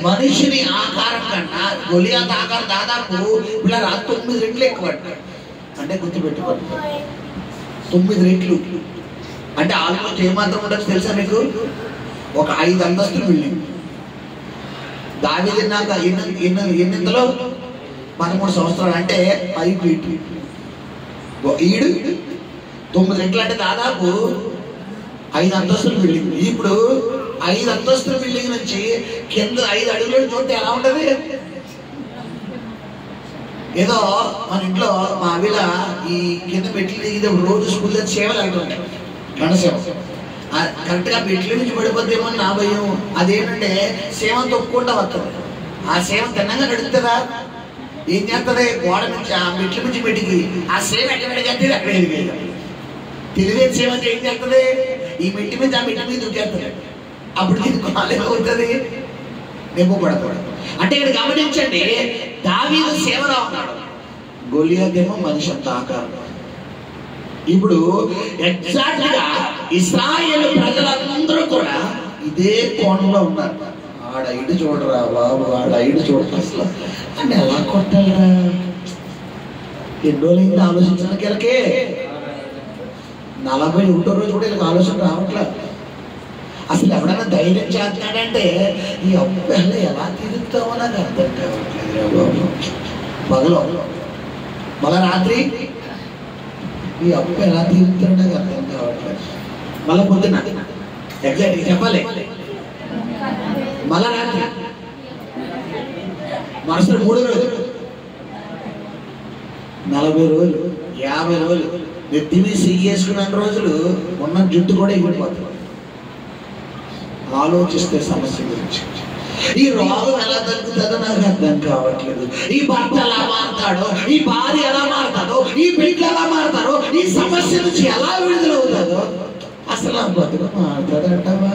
మనిషిని ఆకారం కన్నా గొలియాతు ఆకారం దాదాపు ఇలా 9 రెట్లు ఎక్కువ. అంటే గుర్తుపెట్టుకోండి, 9 రెట్లు అంటే ఆల్మోస్ట్ ఏమాత్రం ఉండొచ్చు తెలుసా మీకు? ఒక 5 అంతస్తుల బిల్డింగ్. దావీదు తిన్నాక ఎన్నింతలో 13 సంవత్సరాలు అంటే 5 ఫీట్. ఈడు 9 రెట్లు అంటే దాదాపు 5 అంతస్తుల బిల్డింగ్. ఇప్పుడు 5 అంతస్తుల బిల్డింగ్ నుంచి కింద 5 అడుగులు చూస్తే ఎలా ఉంటది? ఏదో మన ఇంట్లో మా అవిల ఈ కింద మెట్లు దిగితే రోజు స్కూల్లో సేవలు అవుతుంటాయి, గణసేవ. కరెక్ట్ గా మెట్ల నుంచి పడిపోద్దేమో నా భయం. అదేంటంటే సేవ తొక్కుంటా వస్తుంది. ఆ సేవ తిన్నగా నడుస్తుందా? ఏం చేస్తుంది? గోడ నుంచి ఆ మెట్ల నుంచి మెట్టికి ఆ సేవ ఎక్కడ ఎదిగేది అక్కడ ఎదిగేది. తెలివే సేవ అంటే ఏం చేస్తుంది? ఈ మెట్టి మీద ఆ మెట్టి మీద దూకేస్తుంది. అప్పుడు ఇది కాలేజ్ అవుతుంది, నింపబడతాడు. అంటే ఇక్కడ గమనించండి, దావీదు సేవలో ఉన్నాడు, గొలియాత్ ఏమో మనిషి అంత ఆకారం. ఇప్పుడు ఎగ్జాక్ట్ గా ఇశ్రాయేలు ప్రజలందరూ కూడా ఇదే కోణంలో ఉన్నారు. ఆడ ఇటు చూడరా బాబు, ఆడ ఇటు చూడరా, అసలు అంటే ఎలా కొట్టాలరా? ఎన్ని రోజులైంది ఆలోచించడానికి? వీళ్ళకే 41వ రోజు కూడా వీళ్ళకి ఆలోచన రావట్లేదు. అసలు ఎవడన్నా ధైర్యం చేస్తున్నాడంటే ఈ అబ్బాయిలు ఎలా తీరుతామో నాకు అర్థం కావట్లేదు. పగలు మళ్ళా రాత్రి ఈ అబ్బాయి ఎలా తీరుతాడో నాకు అర్థం కావట్లేదు. మళ్ళా పొద్దున్న ఎగ్జాక్ట్ చెప్పాలి, మళ్ళా రాత్రి, మరుసటి 3 రోజులు, 40 రోజులు, 50 రోజులు నెత్తి మీద సిగ్గేసుకున్న రోజులు ఉన్న జుట్టు కూడా ఎగిరిపోతుంది. ఆలోచిస్తే సమస్య గురించి. ఈ రోగం ఎలా తగ్గుతుందో నాకు అర్థం కావట్లేదు. ఈ భర్త ఎలా మారుతాడో, ఈ భార్య ఎలా మారుతాడో, ఈ బిడ్డలు ఎలా మారుతారో, ఈ సమస్య నుంచి ఎలా విడుదలవుతుందో, అసలు ఆ బతుకు మారుతుందంటావా?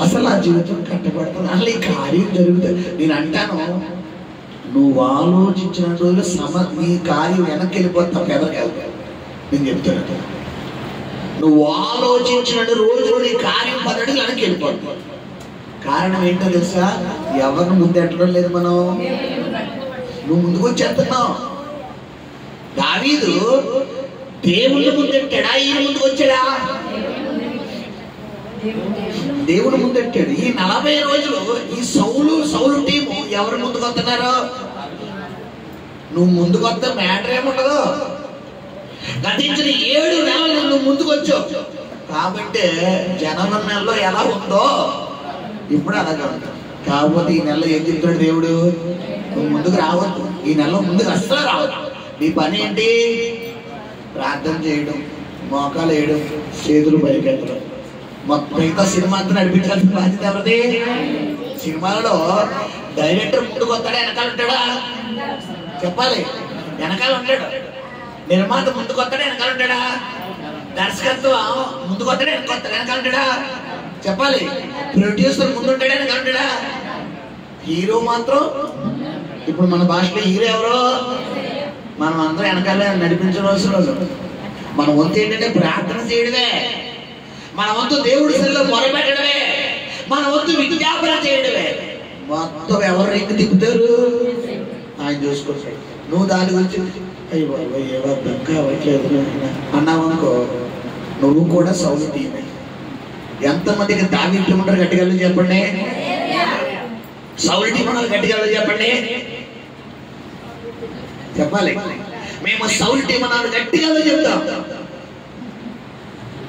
అసలు ఆ జీవితం కట్టబడుతుంది? అసలు ఈ కార్యం జరుగుతుంది. నేను అంటాను, నువ్వు ఆలోచించిన రోజులు నీ కార్యం వెనక్కి వెళ్ళిపోతా, పెదకెళ్తా. నేను చెప్తాను, నువ్వు ఆలోచించిన రోజులు నీ కార్యం 10 అడుగులు వెనక్కి వెళ్ళిపోతుంది. కారణం ఏంటో తెలుసా? ఎవరిని ముందెట్టడం లేదు మనం, నువ్వు ముందుకు వచ్చేస్తున్నావు. దావీదు దేవుళ్ళ ముందెట్టాడా? ఈయన ముందుకు వచ్చాడా? దేవుడు ముందెట్టాడు. ఈ 40 రోజులు ఈ సౌలు టీము ఎవరు ముందుకు వస్తున్నారు? నువ్వు ముందుకు వస్తే మ్యాటర్ ఏముండదు. గతించిన 7 నెలలు నువ్వు ముందుకు వచ్చావు కాబట్టి జనవరి నెలలో ఎలా ఉందో ఇప్పుడు అలాగే ఉంటావు. కాకపోతే ఈ నెలలో ఏం చెప్తాడు దేవుడు? నువ్వు ముందుకు రావద్దు, ఈ నెలలో ముందుకు అస్సలు రావద్దు. నీ పని ఏంటి? ప్రార్థన చేయడం, మోకాలు వేయడం, చేతులు పైకెత్తడం. మొత్తం మిగతా సినిమా అంతా నడిపించాల్సిన బాధ్యత ఎవరిది? సినిమాలో డైరెక్టర్ ముందుకు వస్తాడా వెనకాల ఉంటాడా? చెప్పాలి, వెనకాల ఉంటాడు. నిర్మాత ముందుకు వస్తాడా వెనకాల ఉంటాడా? దర్శకత్వం ముందుకు వస్తాడా వెనకాల ఉంటాడా? చెప్పాలి, ప్రొడ్యూసర్ ముందు ఉంటాడా వెనకాల ఉంటాడా? హీరో మాత్రం, ఇప్పుడు మన భాషలో హీరో ఎవరో? మనం అందరం వెనకాలే నడిపించవలసిన రోజు. మన వంతు ఏంటంటే ప్రార్థన చేయడమే, మన వంతు దేవుడి సరిలో మొరపెట్టడమే, మన వంతు విజ్ఞాపన చేయడమే. మొత్తం ఎవరు రింగు తిప్పుతారు? ఆయన చూసుకుంటాడు. నువ్వు దాని గురించి అయ్యో బాబా ఏవో అర్థం కావట్లేదు అన్నావనుకో, నువ్వు కూడా సౌలు టీమే. ఎంతమందికి దావీదు టీం ఉంటారు గట్టిగా చెప్పండి? సౌలు టీం ఉన్నారు గట్టిగా చెప్పండి? చెప్పాలి, మేము సౌలు టీం అన్నారు గట్టిగా చెప్తాం.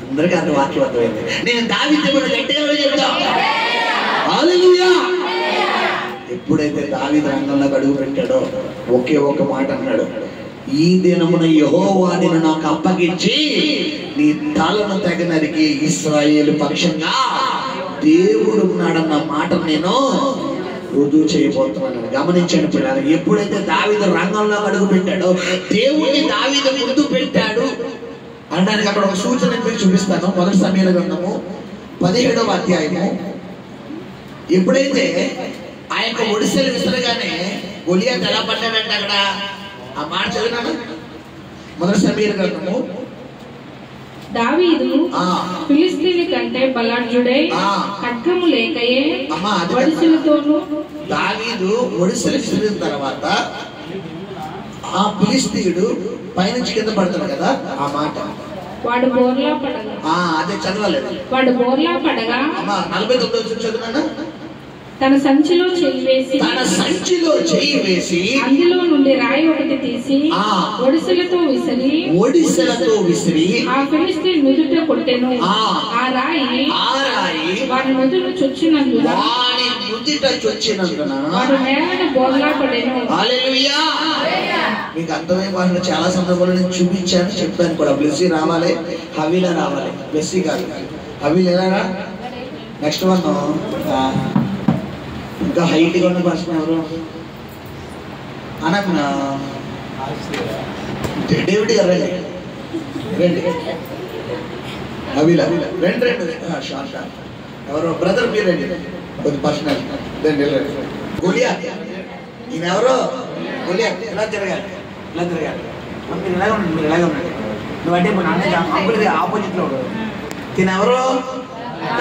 అందరికీ అంత వాక్యం అర్థమైంది. నేను దావీదు టీం గట్టిగా చెప్తాం. హల్లెలూయా. ఎప్పుడైతే దావీదు రంగంలోకి అడుగు పెట్టాడో ఒకే ఒక మాట అన్నాడు, ఈ దినమున యెహోవా నిన్ను నాకు అప్పగించి నీ తలను తెగ నరికి ఇశ్రాయేలు పక్షంగా దేవుడు ఉన్నాడన్న మాట నేను రుజువు చేయబోతున్నాను. గమనించండి పిల్లలు, ఎప్పుడైతే దావీదు రంగంలో అడుగు పెట్టాడో దేవుడిని దావీదు ముందు పెట్టాడు అనడానికి అక్కడ ఒక సూచన మీకు చూపిస్తాను. 1 సమూయేలు గ్రంథము 17వ అధ్యాయము. ఎప్పుడైతే ఆ యొక్క ఒడిసెలు విసరగానే గొలియాతు ఎలా పడ్డాడంటే అక్కడ ఆ మాట చదివినాను. 1 సమూయేలు గ్రంథము. దావీదు ఫిలిష్తీయుల కంటే బలాఢ్యుడై ఖడ్గము లేకయే ఒడిసెలతోను. దావీదు ఒడిసెలు విసిరిన తర్వాత ఆ ఫిలిష్తీయుడు పైనుంచి కింద పడతాడు కదా, ఆ మాట వాడు బోర్లా పడగా, అదే చదవలేదు. వాడు బోర్లా పడగా 49 చదువునా. తన సంచిలో చెయ్యి వేసి అందులో నుండి రాయి ఒకటి తీసి ఒడిసెలతో విసిరి ఆ ఫిలిష్తీయుని నుదుట కొట్టెను. ఆ రాయి వారి నుదుట చొచ్చినందున వాడు నేలను బోర్లా పడెను. హల్లెలూయా. మీకు అర్థమయ్యే భాషలో చాలా సందర్భాలు నేను చూపించాను, చెప్పాను కూడా. బ్లెస్సీ రావాలి, హవీలా రావాలి. బ్లెస్సీ కాదు, హవీల్ ఎలా. నెక్స్ట్ వన్ ఇంకా హైట్గా ఉన్న పర్సన్ ఎవరు అన్న? డేవిడ్ గారు రండి. హవీలా రండి. షార్ట్ ఎవరు బ్రదర్ మీరు రండి. కొద్ది పర్సనల్ రండి. గొలియాత్ ఈయన ఎవరు? గొలియాత్. ఎలా తిరగాలి? మీరు ఇలాగ ఉండండి. నువ్వంటే ఇప్పుడు నాన్న ఆపోజిట్ లో తిన ఎవరు?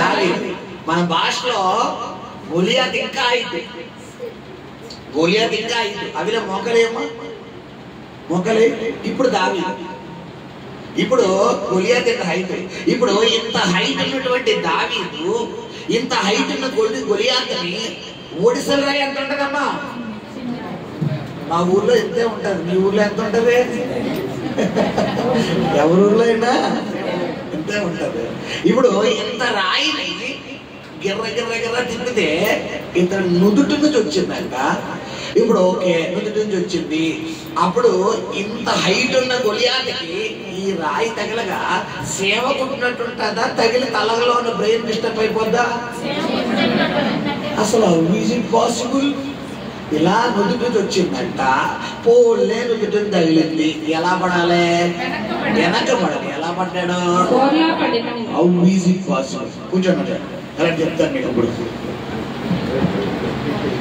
దావీదు. మన భాషలో గొలియాత్ ఇంకా అయింది. అవిలో మోకలేమ్మా, మోకలే. ఇప్పుడు దావీదు. ఇప్పుడు గొలియాత్ ఇంత హైట్. ఇప్పుడు ఇంత హైట్ ఉన్నటువంటి దావీదు, ఇంత హైట్ ఉన్న గొలియాత్ని ఒడిసెల రాయి ఎంత ఉంటదమ్మా? మా ఊర్లో ఎంతే ఉంటది. మీ ఊర్లో ఎంత ఉంటది? ఎవరి ఊర్లో అయినా ఎంతే ఉంటది. ఇప్పుడు ఇంత రాయిని గిర్ర తిప్పితే ఇంత నుదుటి నుంచి వచ్చిందంట. ఇప్పుడు ఓకే, నుదుటి నుంచి వచ్చింది. అప్పుడు ఇంత హైట్ ఉన్న గొలియాత్కి ఈ రాయి తగలగా సేవ కుట్టినట్టుంటదా? తగిలి తలగలో ఉన్న బ్రెయిన్ డిస్టర్బ్ అయిపోద్దా? అసలు ఈజ్ ఇట్ పాసిబుల్? ఇలా నుదుటి వచ్చిందంట. పోలే నుదుటి తగిలింది. ఎలా పడాలి? వెనక పడాలి. ఎలా పడ్డాడు? How is it possible? కూర్చోండి, అలా చెప్తాను మీకు. ఇప్పుడు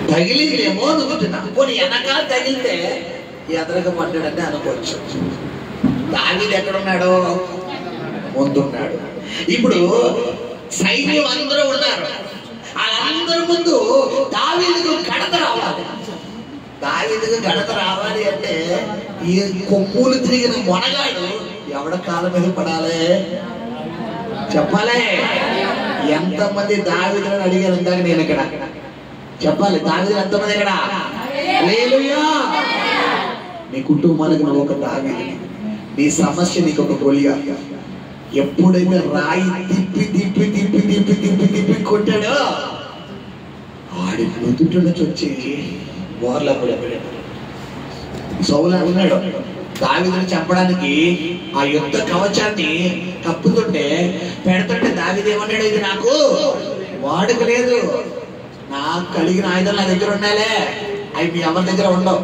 తగిలిందేమో నుదుటిన, పోనీ వెనకాల తగిలితే ఎదరగా పడ్డాడని అనుకోవచ్చు. దావీదు ఎక్కడున్నాడు? ముందున్నాడు. ఇప్పుడు సైన్యం అందరూ ఉన్నారు. వాళ్ళందరి ముందు దావీదుకు ఘనత రావాలి అంటే ఈ కొమ్ములు తిరిగిన మొనగాడు ఎవడ కాళ్ళ మీద పడాలి? చెప్పాలి. ఎంతమంది దావీదులను అడిగారు ఇందాక నేను ఇక్కడ? చెప్పాలి. దావీదులు ఎంతమంది ఇక్కడ? హల్లెలూయా. నీ కుటుంబానికి నువ్వు ఒక దావీదు, నీ సమస్య నీకు ఒక గొలియాత్. ఎప్పుడైతే రాయి తిప్పి కొట్టాడో వాడి నుదుటి నుంచి వచ్చి బోర్లా పడిపోయాడు. సౌలు ఉన్నాడు దావీదుని చంపడానికి. ఆ యుద్ధ కవచాన్ని కప్పుతుంటే పెడుతుంటే దావీదు ఏమన్నాడు? ఇది నాకు వాడుక లేదు, నాకు కలిగిన ఆయుధాలు నా దగ్గర ఉండాలే, అవి మీ ఎవరి దగ్గర ఉండవు.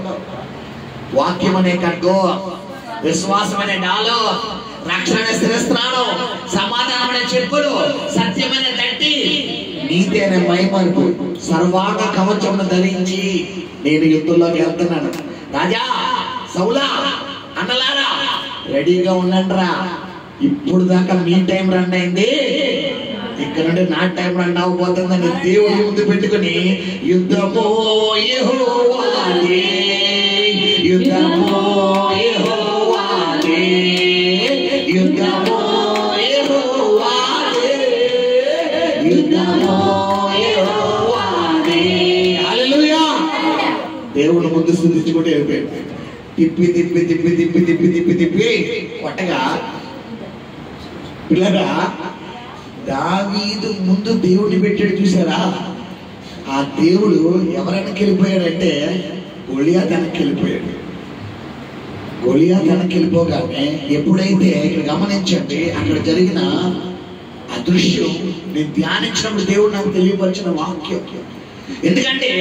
వాక్యం అనే కట్టు, విశ్వాసం అనే డాలు, రక్షణ శిరస్త్రాలు, సమాధానం అనే చెప్పులు, సత్యమైన తట్టి, నీతి అనే మైమరుపు, సర్వాంగ కవచమును ధరించి నేను యుద్ధంలోకి వెళ్తున్నాను. రాజా, సౌలా, అన్నలారా రెడీగా ఉండండిరా. ఇప్పుడు దాకా మీ టైం రన్ అయింది, ఇక్కడ నుండి నా టైం రన్ అవ్వబోతుందని దేవుడి ముందు పెట్టుకుని యుద్ధమో యెహోవాదే, యుద్ధమో యెహోవాదే, యుద్ధమో యెహోవాదే, యుద్ధమో యెహోవాదే. హల్లెలూయా. దేవుడి ముందు స్తుతించుకుంటూ వెళ్ళిపోయాడు. తిప్పి కొట్టగా పిల్లరా దావీదు ముందు దేవుడిని పెట్టాడు. చూసారా? ఆ దేవుడు ఎవరైనా వెళ్ళిపోయాడంటే గొలియాత్ వెళ్ళిపోయాడు. గొలియాత్ వెళ్ళిపోగానే ఎప్పుడైతే ఇక్కడ గమనించండి, అక్కడ జరిగిన అదృశ్యం నేను ధ్యానించినప్పుడు దేవుడు నాకు తెలియపరిచిన వాక్యం. ఎందుకంటే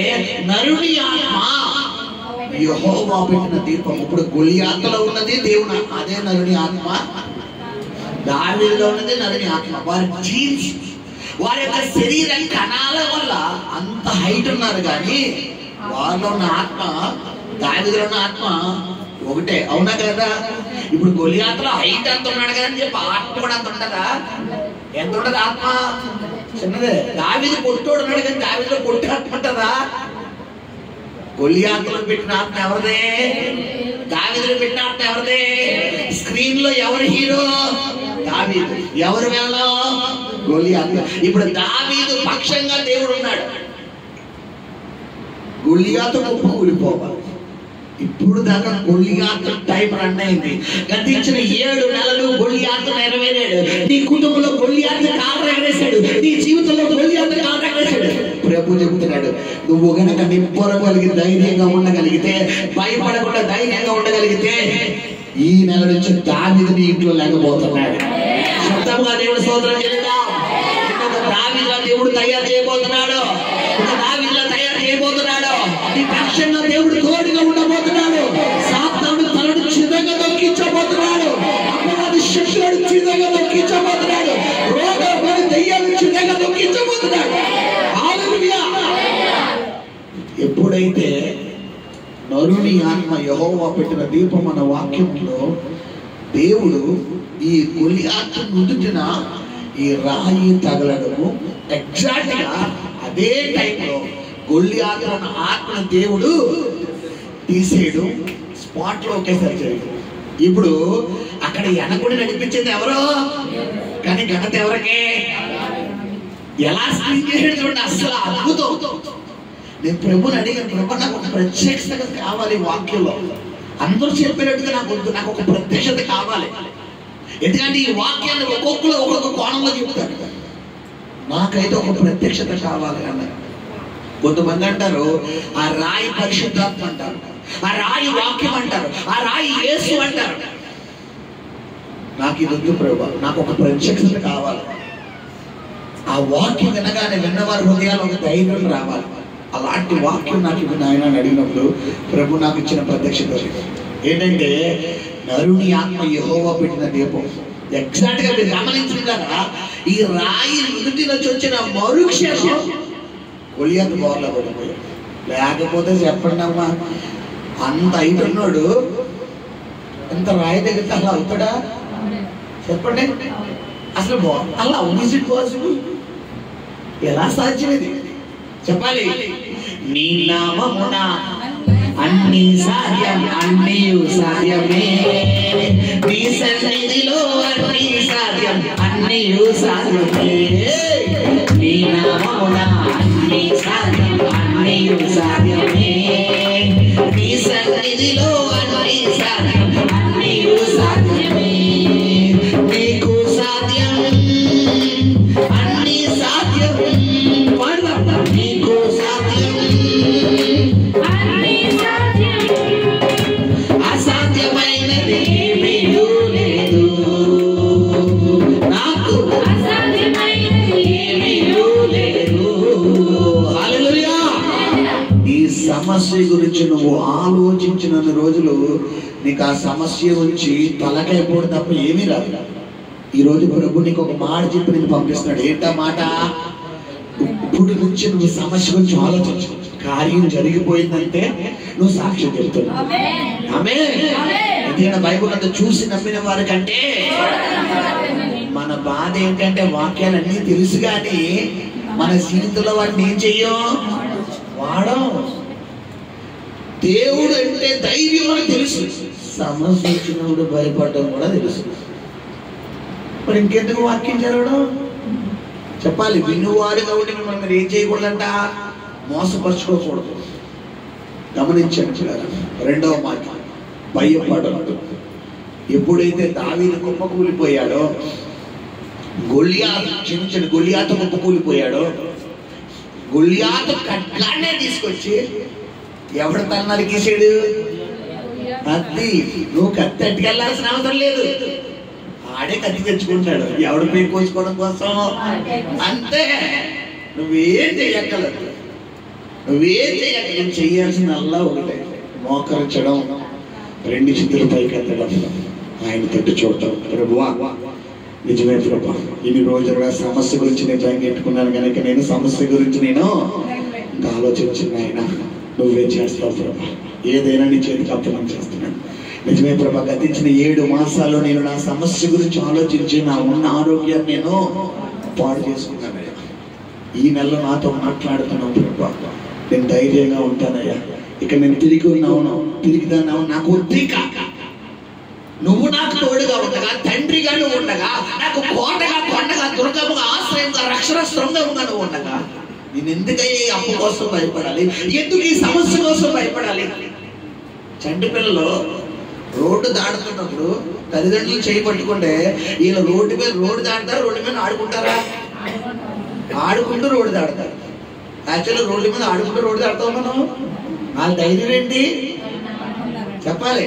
నరుని ఆత్మ యెహోవా పెట్టిన దీపం. ఇప్పుడు గొలియాతులో ఉన్నది దేవుని, అదే నరుని ఆత్మ. దావీదులో ఉన్నది నరుని ఆత్మ. వారి జీన్స్, వారి యొక్క శరీర కణాల వల్ల అంత హైట్ ఉన్నారు, కానీ వారిలో ఉన్న ఆత్మ, దావీదులో ఉన్న ఆత్మ ఒకటే. అవునా కదా? ఇప్పుడు గొలియాతులో హైట్ అంత ఉన్నాడు కదా అని చెప్పి ఆత్మ కూడా అంత ఉంటదా? ఎంత ఉండదు ఆత్మ? చిన్నదే. దావీదు పొట్టోడు ఉన్నాడు కానీ దావీదులో పొట్టి ఆత్మ ఉంటదా? గొలియాతులో పెట్టిన ఆత్మ ఎవరిదే? దావీదుని పెట్టినట్టు ఎవరిదే? స్క్రీన్ లో ఎవరు హీరో? దావీదు. ఎవరు వెళ్ళో? గొలియాతు. ఇప్పుడు దావీదు పక్షంగా దేవుడు ఉన్నాడు. గొలియాతు కుప్ప కూలిపోవాలి. ఇప్పుడు దాకా గొలియాతు టైం రన్ అయింది. గతించిన 7 నెలలు గొలియాతు నెరవేరాడు. నీ కుటుంబంలో గొలియాతు కాలు ఎగరేశాడు. నీ జీవితంలో గొలియాతు కాలు ఎగరేశాడు. ప్రభు చెబుతున్నాడు, నువ్వు గనక నిబ్బరగలిగి ధైర్యంగా ఉండగలిగితే, భయపడకుండా ధైర్యంగా ఉండగలిగితే, ఈ నెల నుంచి దావీదు నీ ఇంట్లో లేకపోతున్నాడు. శబ్దంగా దేవుడు స్తోత్రం చేద్దాం. దావీదులా దేవుడు తయారు చేయబోతున్నాడు. దావీదులా తయారు చేయబోతున్నాడు. నీ పక్షంగా దేవుడు తోడుగా ఉండబోతున్నాడు. సాతాను తనను చిన్నగా దొక్కించబోతున్నాడు. అపవాది శిష్యుడు చిన్నగా దొక్కించబోతున్నాడు. రోగాలు దెయ్యాలు చిన్నగా దొక్కించబోతున్నాడు. హల్లెలూయా. ఎప్పుడైతే నరుని ఆత్మ యెహోవా పెట్టిన దీపం అన్న వాక్యంలో దేవుడు ఈ గొలియాతు నుదుటిన ఈ రాయి తగలడము, ఎగ్జాక్ట్ గా అదే టైంలో గొలియాతు అన్న ఆత్మ దేవుడు తీసేయడం స్పాట్ లో ఒకేసారి జరిగింది. ఇప్పుడు అక్కడ వెనకుడి నడిపించింది ఎవరో, కానీ ఘనత ఎవరికే? ఎలా స్క్రీన్ చేసాడు చూడండి, అసలు అద్భుతం. నేను ప్రభుని అడిగాను, ప్రభు నాకు ఒక ప్రత్యక్షత కావాలి వాక్యంలో. అందరూ చెప్పినట్టుగా నాకు వద్దు, నాకు ఒక ప్రత్యక్షత కావాలి. ఎందుకంటే ఈ వాక్యాన్ని ఒక్కొక్కరు ఒక్కొక్క కోణంలో చెప్తారు. నాకైతే ఒక ప్రత్యక్షత కావాలి అన్నారు. కొంతమంది అంటారు ఆ రాయి పరిశుద్ధాత్మ అంటారు, ఆ రాయి వాక్యం అంటారు, ఆ రాయి యేసు అంటారు. నాకు ఇది వద్దు ప్రభు, నాకు ఒక ప్రత్యక్షత కావాలి. ఆ వాక్యం వినగానే విన్నవారి హృదయాలు ఒక ధైర్యం రావాలి. అలాంటి వాక్యం నాకు ఇప్పుడు ఆయన అడిగినప్పుడు ప్రభు నాకు ఇచ్చిన ప్రత్యక్షత ఏంటంటే, నరుని ఆత్మ యెహోవా పెట్టిన దీపం. ఎగ్జాక్ట్ గా మీరు గమనించుకుంటారా, ఈ రాయి నుదుటి నుంచి వచ్చిన మరుక్షణం గొలియాతు బోర్లో పడిపోయాడు. లేకపోతే చెప్పండి అమ్మా, అంత అయితున్నాడు, ఇంత రాయి దగ్గర అలా అవుతాడా? చెప్పండి అసలు అలా ఈజ్ ఇట్ పాసిబుల్? ఎలా సాధ్యం ఇది? చెప్పాలి. నీ నామమున అన్ని సాధ్యం, అన్ని సాధ్యమే. నీ సన్నిధిలో అన్ని సాధ్యం, అన్ని సాధ్యమే. నీ నామమున అన్ని సాధ్యం, అన్ని సాధ్యమే. నీ సన్నిధిలో అన్ని సాధ్యం, అన్ని సాధ్యమే. నీకు సాధ్యం, అన్ని సాధ్యం. నీకు సాధ్యం, అసాధ్యమైనది ఏమీ లేదు. నాకు అసాధ్యమైనది ఏమీ లేదు. హల్లెలూయా. ఈ సమస్య గురించి నువ్వు ఆలోచించిన రోజులు నీకు ఆ సమస్య నుంచి తలకైపోవడం తప్ప ఏమీ రాదు. ఈ రోజు ప్రభు నీకు ఒక మాట చెప్పి నేను పంపిస్తున్నాడు. ఏంటా మాట? ఇప్పుడు నుంచి నువ్వు సమస్య గురించి ఆలోచించు. కార్యం జరిగిపోయిందంటే నువ్వు సాక్ష్యం చెప్తున్నావు. ఆమేన్. ఎందుకంటే బైబిల్ అంతా చూసి నమ్మిన వారి కంటే, మన బాధ ఏంటంటే వాక్యాలన్నీ తెలుసు కానీ మన జీవితంలో వాటిని ఏం చెయ్యం, వాడం. దేవుడు అంటే ధైర్యం అని తెలుసు, సమస్య వచ్చినప్పుడు భయపడడం కూడా తెలుసు. మరి ఇంకెందుకు వాక్యం చదవడం? చెప్పాలి. వినువారుగా ఉండి మిమ్మల్ని మీరు ఏం చేయకూడదంట, మోసపరుచుకోకూడదు. గమనించండి. రెండవ మాట, భయపడదు. ఎప్పుడైతే దావీదు కుప్పకూలిపోయాడో, గొలియాతు క్షమించండి గొలియాతు కుప్పకూలిపోయాడో, గొలియాతు ఖడ్గానే తీసుకొచ్చి ఎవడు తన నరికేసాడు? కత్తి. నువ్వు కత్తి అట్టుకెళ్లాల్సిన అవసరం లేదు, ఆడే కత్తి తెచ్చుకుంటాడు ఎవడు పేరు కోసుకోవడం కోసం. అంతే. నువ్వేం చెయ్యక్కర్లేదు, నువ్వేం చెయ్యక్క. నువ్వు చెయ్యాల్సిన అల్లా ఒకటే, మోకరించడం, 2 చేతులు పైకెత్తడం, ఆయన తట్టు చూడటం. ప్రభువా, నిజమే ప్రభా, ఇన్ని రోజులుగా సమస్య గురించి నేను భయపెట్టుకున్నాను కనుక నేను సమస్య గురించి నేను ఇంకా ఆలోచించిన ఆయన నువ్వే చేస్తావు ప్రభా. ఏదైనా నీ చేతికి అప్పనం చేస్తున్నాను. నిజమే ప్రభా, గతించిన 7 మాసాల్లో నేను నా సమస్య గురించి ఆలోచించి నా ఉన్న ఆరోగ్యాన్ని నేను పాడు చేసుకున్నానయ్యా. ఈ నెలలో నాతో మాట్లాడుతున్నావు ప్రభా, నేను ధైర్యంగా ఉంటానయ్యా. ఇక నేను తిరిగి ఉన్నావును, తిరిగిదాన్నావు నాకు వద్దిక. నువ్వు నాకు తోడుగా ఉండగా, తండ్రిగా నువ్వు ఉండగా, నాకు కోటగా, కొండగా, దుర్గముగా, ఆశ్రయంగా, రక్షణ శృంగముగా నువ్వు ఉండగా, నేను ఎందుకయ్యే ఈ అప్పు కోసం భయపడాలి? ఎందుకు ఈ సమస్య కోసం భయపడాలి? చంటి పిల్లలు రోడ్డు దాడుతున్నప్పుడు తల్లిదండ్రులు చేయి పట్టుకుంటే వీళ్ళ రోడ్డు మీద రోడ్డు దాడతారు, రోడ్డు మీద ఆడుకుంటారా? ఆడుకుంటూ రోడ్డు దాడతారు. యాక్చువల్లీ రోడ్డు మీద ఆడుకుంటూ రోడ్డు దాడతాం మనం. వాళ్ళ ధైర్యం ఏంటి చెప్పాలి?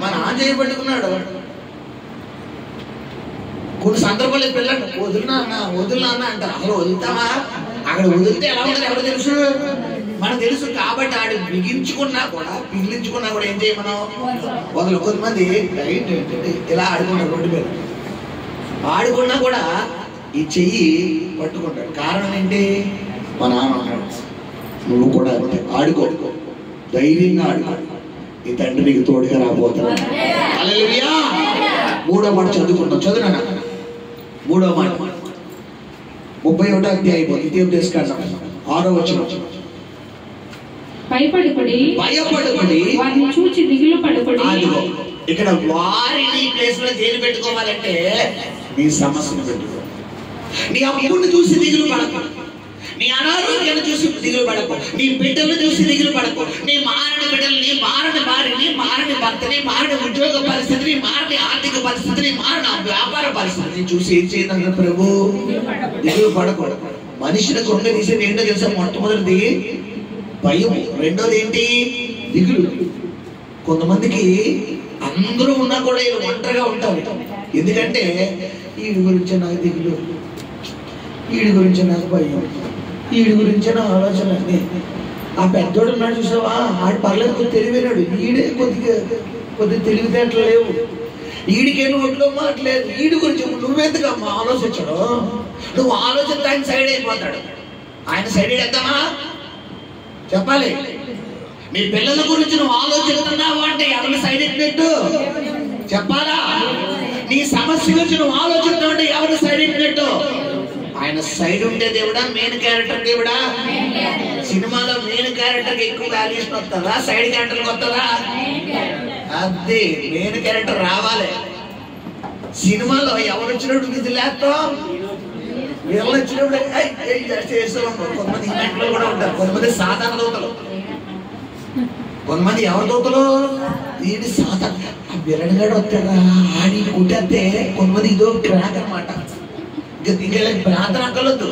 మన నాన్న చేయి పట్టుకున్నాడు. కొన్ని సందర్భాలు పిల్లలు వదులునా అన్న అంటారు. అసలు వదులుతామా? అక్కడ వదిలితే ఎలా ఉంటుంది ఎవరు తెలుసు? మనకు తెలుసు. కాబట్టి ఆడు బిగించుకున్నా కూడా ఏం చేయ మనం వదలు. కొంతమంది ఇలా ఆడుకుంటారు రోడ్డు మీద. ఆడుకున్నా కూడా ఈ చెయ్యి పట్టుకుంటాడు. కారణం ఏంటి? మా నాన్న అన్నాడు నువ్వు కూడా ఆడుకో, ధైర్యంగా ఆడుకో, ఈ తండ్రి నీకు తోడుగా రాబోతున్నాడు. హల్లెలూయా. 3వ మాట చదువుకుంటాం. చదువునా 3వ మాట 31వ అధ్యాయం ద్వితీయోపదేశకాండం 6వ వచనం. భయపడకుడి వారిని చూచి దిగులు పడకుడి. ఇక్కడ వారిని ప్లేస్ లో దేని పెట్టుకోవాలంటే నీ సమస్యను పెట్టుకో. నీ అప్పుని చూసి దిగులు పడకు, నీ అనారోగ్యాన్ని చూసి దిగులు పడకు, నీ బిడ్డలను చూసి దిగులు పడకు, నీ మారని బిడ్డల్ని, మారని భార్యని, మారని భర్తని, మారని ఉద్యోగ పరిస్థితిని, మారని ఆర్థిక పరిస్థితిని, మారని వ్యాపార పరిస్థితిని చూసి ఏం చేయదన్న ప్రభు? దిగులు పడకూడదు. మనిషిని కృంగదీసేది ఏంటో తెలుసా? మొట్టమొదటిది భయం, రెండోది ఏంటి? దిగులు. కొంతమందికి అందరూ ఉన్నా కూడా వీళ్ళు ఒంటరిగా ఉంటారు. ఎందుకంటే వీడి గురించి నాకు దిగులు, వీడి గురించి నాకు భయం, వీడి గురించి నా ఆలోచన అన్ని. ఆ పెద్దోడు ఉన్నాడు చూసావా, ఆడు పర్లేదు, కొద్ది తెలివైనాడు. ఈడే కొద్ది తెలివితేటలు లేవు. ఈడికేను ఒంట్లో మాట్లేదు. ఈడి గురించి నువ్వెందుకు అమ్మా ఆలోచించడు? నువ్వు ఆలోచన ఆయన సైడ్ అయిపోతాడు. ఆయన సైడ్ ఎద్దామా చెప్పాలి? నీ పిల్లల గురించి నువ్వు ఆలోచిస్తున్నావు అంటే ఎవరి సైడ్ ఎక్కినట్టు చెప్పాలా? నీ సమస్య గురించి నువ్వు ఆలోచిస్తున్నావు అంటే ఎవరి సైడ్ ఎక్కినట్టు? ఆయన సైడ్ ఉండే దేవుడా? మెయిన్ క్యారెక్టర్ దేవుడా? సినిమాలో మెయిన్ క్యారెక్టర్ ఎక్కువ వాల్యుయేషన్ వస్తుందా? సైడ్ క్యారెక్టర్ వస్తుందా? అదే మెయిన్ క్యారెక్టర్ రావాలి. సినిమాలో ఎవరు వచ్చినప్పుడు విధి లేస్తాం, ఎవరు వచ్చినప్పుడు చేస్తాం. కొంతమంది ఈవెంట్లో కూడా ఉంటారు, కొంతమంది సాధారణ దూతలు, కొంతమంది ఎవరి దూతలు? ఇది సాధారణ విరణగాడు వస్తాడా ఆడి కుట్టేస్తే కొంతమంది ఇదో క్రాక్ అనమాట. ఇంకా ప్రాంతం అక్కర్లేదు.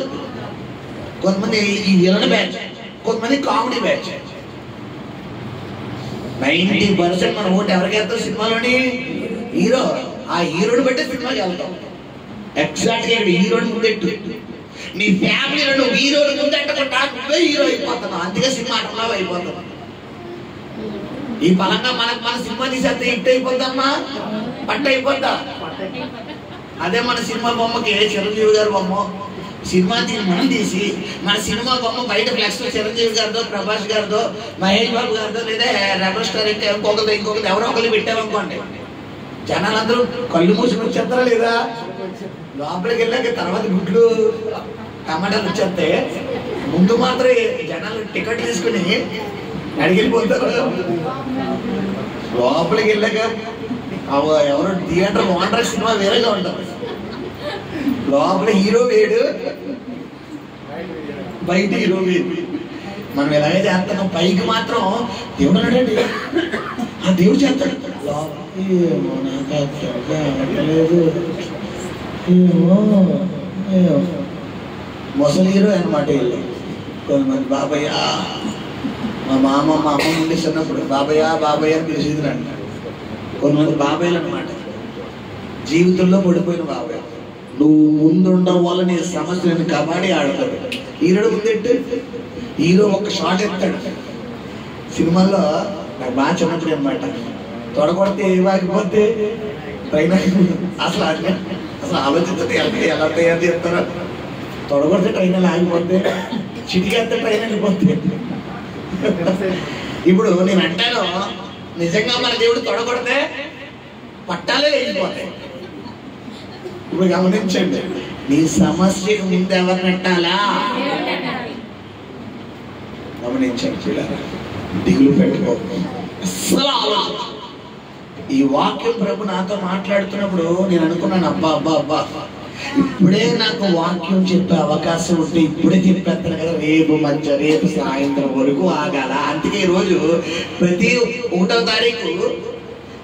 కొంతమంది ఈ విలన్ బ్యాచ్, కొంతమంది కామెడీ బ్యాచ్. 90% మన ఓటు ఎవరికి వెళ్తాం? సినిమాలోని హీరో. ఆ హీరోని బట్టే సినిమాకి వెళ్తాం. ఎగ్జాక్ట్ గా హీరోని ముందెట్టు. నీ ఫ్యామిలీలో నువ్వు హీరోని ముందెట్టకుండా నువ్వే హీరో అయిపోతావు. అందుకే సినిమా అట్లా అయిపోతావు. ఈ పరంగా మన సినిమా తీసేస్తే హిట్ అయిపోద్దమ్మా, పట్ట అయిపోద్దా? అదే మన సినిమా బొమ్మకి చిరంజీవి గారు బొమ్మ సినిమా మనం తీసి మన సినిమా బొమ్మ బయట ఫ్లెక్స్ చిరంజీవి గారితో, ప్రభాస్ గారితో, మహేష్ బాబు గారితో, లేదా రెబల్ స్టార్ అయితే ఇంకొకరు ఎవరో ఒకరు పెట్టామనుకోండి, జనాలందరూ కళ్ళు మూసుకొని వచ్చేస్తారా లేదా? లోపలికి వెళ్ళాక తర్వాత గుడ్లు టమాటాలు వచ్చేస్తే ముందు మాత్రం జనాలు టికెట్ తీసుకుని అడిగిపోతారు. లోపలికి వెళ్ళాక ఎవరు థియేటర్ ఓనర్ సినిమా వేరేగా ఉంటారు. లోపల హీరో వేడు, బయట హీరో వేడు. మనం ఎలాగే చేస్తున్నాం. పైకి మాత్రం దేవుడు అన్నాడండి, ఆ దేవుడు చేస్తాడు. ఏమో నాకు ఏమో ముసలి హీరో అనమాట. వీళ్ళు కొంతమంది బాబయ్య, మా అమ్మ నుండి చిన్నప్పుడు బాబయ్య బాబయ్య అని పిలిచేది అంట. కొంతమంది బాబాయ్లు అనమాట, జీవితంలో పడిపోయిన బాబాయ్. నువ్వు ముందుండడం వల్ల నీ సమస్యలను కబడ్డీ ఆడతాడు. హీరోడు ముందెట్టు, హీరో ఒక షాట్ ఎత్తాడు. సినిమాల్లో నాకు బాగా చిన్నప్పుడు అనమాట, తొడగొడితే ఏమాగిపోతే ట్రైన్ అసలు ఆలోచించతే ఎలా తయారు చేస్తారో. తొడగొడితే ట్రైన్ ఆగిపోతే, చిటికేస్తే ట్రైన్ వెళ్ళిపోతే. ఇప్పుడు నేను అంటాను, నిజంగా మన దేవుడు తొడగొడితే పట్టాలే వెళ్ళిపోతాయి. ఇప్పుడు గమనించండి, నీ సమస్యకు ముందు ఎవరు నెట్టాలా? గమనించండి. దిగులు పెట్టుకో, అస్సలు ఆలోచన. ఈ వాక్యం ప్రభు నాతో మాట్లాడుతున్నప్పుడు నేను అనుకున్నాను, అబ్బా అబ్బా అబ్బా, ఇప్పుడే నాకు వాక్యం చెప్పే అవకాశం ఉంటే ఇప్పుడే చెప్పేస్తాను కదా, రేపు సాయంత్రం వరకు ఆగాల. అందుకే ఈరోజు ప్రతి 1వ తారీఖు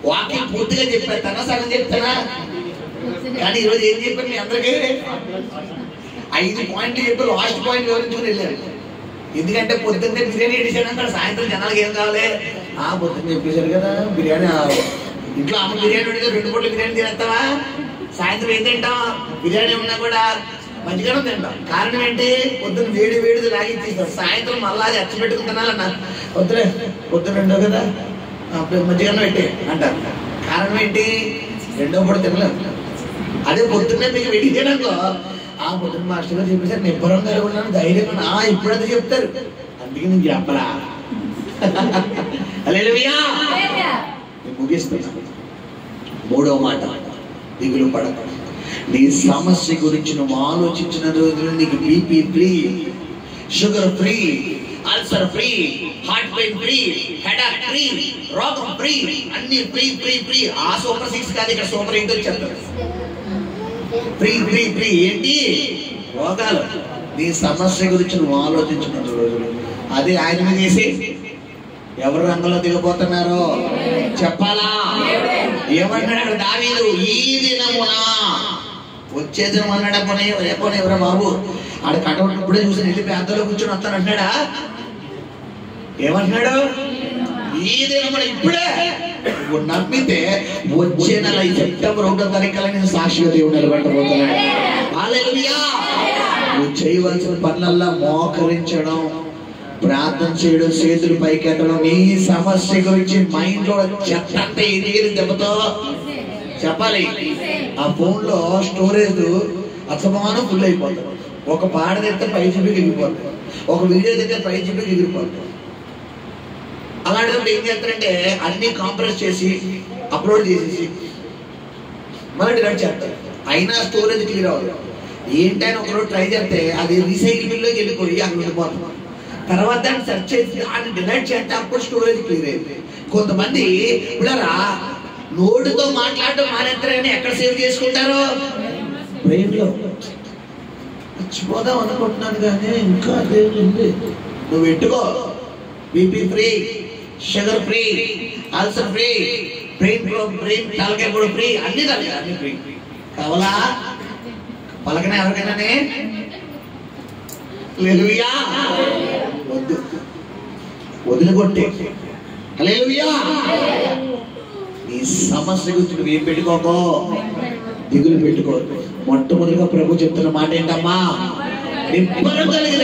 వాక్యం పూర్తిగా చెప్పేస్తానా, సగం చెప్తానా? కానీ ఈరోజు ఏం చెప్పాను మీ అందరికీ? 5 పాయింట్లు చెప్పి లాస్ట్ పాయింట్ వివరించుకుని వెళ్ళారు. ఎందుకంటే పొద్దున్నే బిర్యానీ వేసాను అక్కడ, సాయంత్రం జనాలకు ఏం కావాలి? పొద్దున్న చెప్పేశారు కదా బిర్యానీ. ఇంట్లో అమ్మ బిర్యానీ వండితే 2 పూటలు బిర్యానీ తినేస్తావా? సాయంత్రం ఏం తింటాం? బిర్యానీ ఉన్నా కూడా మంచిగానే తింటాం. కారణం ఏంటి? పొద్దున్న వేడిది లాగిచ్చేస్తాం, సాయంత్రం మళ్ళా అది అచ్చి పెట్టుకుని తినాలన్నా. వద్దులే, పొద్దున్న ఉండవు కదా మజ్జిగన్న పెట్టి అంటారు. కారణం ఏంటి? 2వ పూట తినలేదు. అదే పొద్దున్నే మీకు వెడి చేయడంలో పొద్దున్న మాస్టర్ గారు చెప్పేసారు, నిబ్బరంగా ఉన్నాను, ధైర్యంగా ఇప్పుడైతే చెప్తారు. అందుకే నేను చెప్పరా. హల్లెలూయా. ముగిస్తున్నా. 3వ మాట, దిగులు పడకు. నీ సమస్య గురించి నువ్వు ఆలోచించిన రోజులు నీకు BP free, sugar free, ulcer free, heart pain free, headache free, రోగం ఫ్రీ, అన్ని ఫ్రీ ఫ్రీ ఫ్రీ. ఆ సూపర్ 6 కాదు, ఇక్కడ సూపర్ 8 వచ్చేస్తారు. Free free free. ఏంటి? రోగాలు. నీ సమస్య గురించి నువ్వు ఆలోచించిన రోజులు అదే ఆయన మీద చేసి ఎవరు రంగంలో దిగబోతున్నారో చెప్పాలా? ఏమన్నాడు దావీదు? ఈ దినమున, వచ్చే దినం అన్నాడా? రేపో ఎవరా బాబు? ఆడ కటౌట్ ఇప్పుడే చూసి వెళ్ళి పెద్దలో కూర్చొని వస్తాను అంటున్నాడా? ఏమంటున్నాడు? ఈ దినమున, ఇప్పుడే. నువ్వు నమ్మితే వచ్చే నెల సెప్టెంబర్ 1వ తారీఖు నేను సాక్షిగా దేవుడు నిలబెట్టబోతున్నాడు. హల్లెలూయా. నువ్వు చేయవలసిన పనులల్లా మోకరించడం, ప్రార్థన చేయడం, చేతులు పైకెత్తడం. నీ సమస్య గురించి మైండ్ లో చెత్త అంటే ఎదిగిన దెబ్బతో చెప్పాలి. ఆ ఫోన్ లో స్టోరేజ్ అసమానం ఫుల్ అయిపోతుంది. ఒక పాట తెస్తే 5 జీబీకి ఎగిరిపోతుంది, ఒక వీడియో తెస్తే 5 జీబీకి ఎగిరిపోతుంది. అలాంటప్పుడు ఏం చేస్తారంటే అన్ని కాంప్రెస్ చేసి అప్లోడ్ చేసేసి మళ్ళీ డిలీట్ చేస్తారు. అయినా స్టోరేజ్ క్లియర్ అవ్వదు. ఏంటని ఒకరోజు ట్రై చేస్తే అది రీసైకిల్ బిల్లోకి వెళ్ళిపోయి అక్కడ ఉండిపోతుంది. తర్వాత దాన్ని సెర్చ్ చేసి అది డిలీట్ చేస్తే అప్పుడు స్టోరేజ్ క్లియర్ అయింది. కొంతమంది ఇప్పుడరా నోటితో మాట్లాడటం మానేస్తారని ఎక్కడ సేవ్ చేసుకుంటారో? బ్రెయిన్ లో. మర్చిపోదాం అనుకుంటున్నాను కానీ ఇంకా అదే ఉంది. నువ్వు పెట్టుకో. BP free, sugar free, ulcer free, brain తలకాయ కూడా ఫ్రీ, అన్ని తలకాయ అన్ని ఫ్రీ. కావాలా? పలకనే ఎవరికైనానే? హల్లెలూయా. వద్దు, వదిలికొట్టే. హల్లెలూయా. నీ సమస్య గురించి నువ్వు ఏం పెట్టుకోకో, దిగులు పెట్టుకో. మొట్టమొదటిగా ప్రభు చెప్తున్న మాట ఏంటమ్మా? నిబ్బరం కలిగిన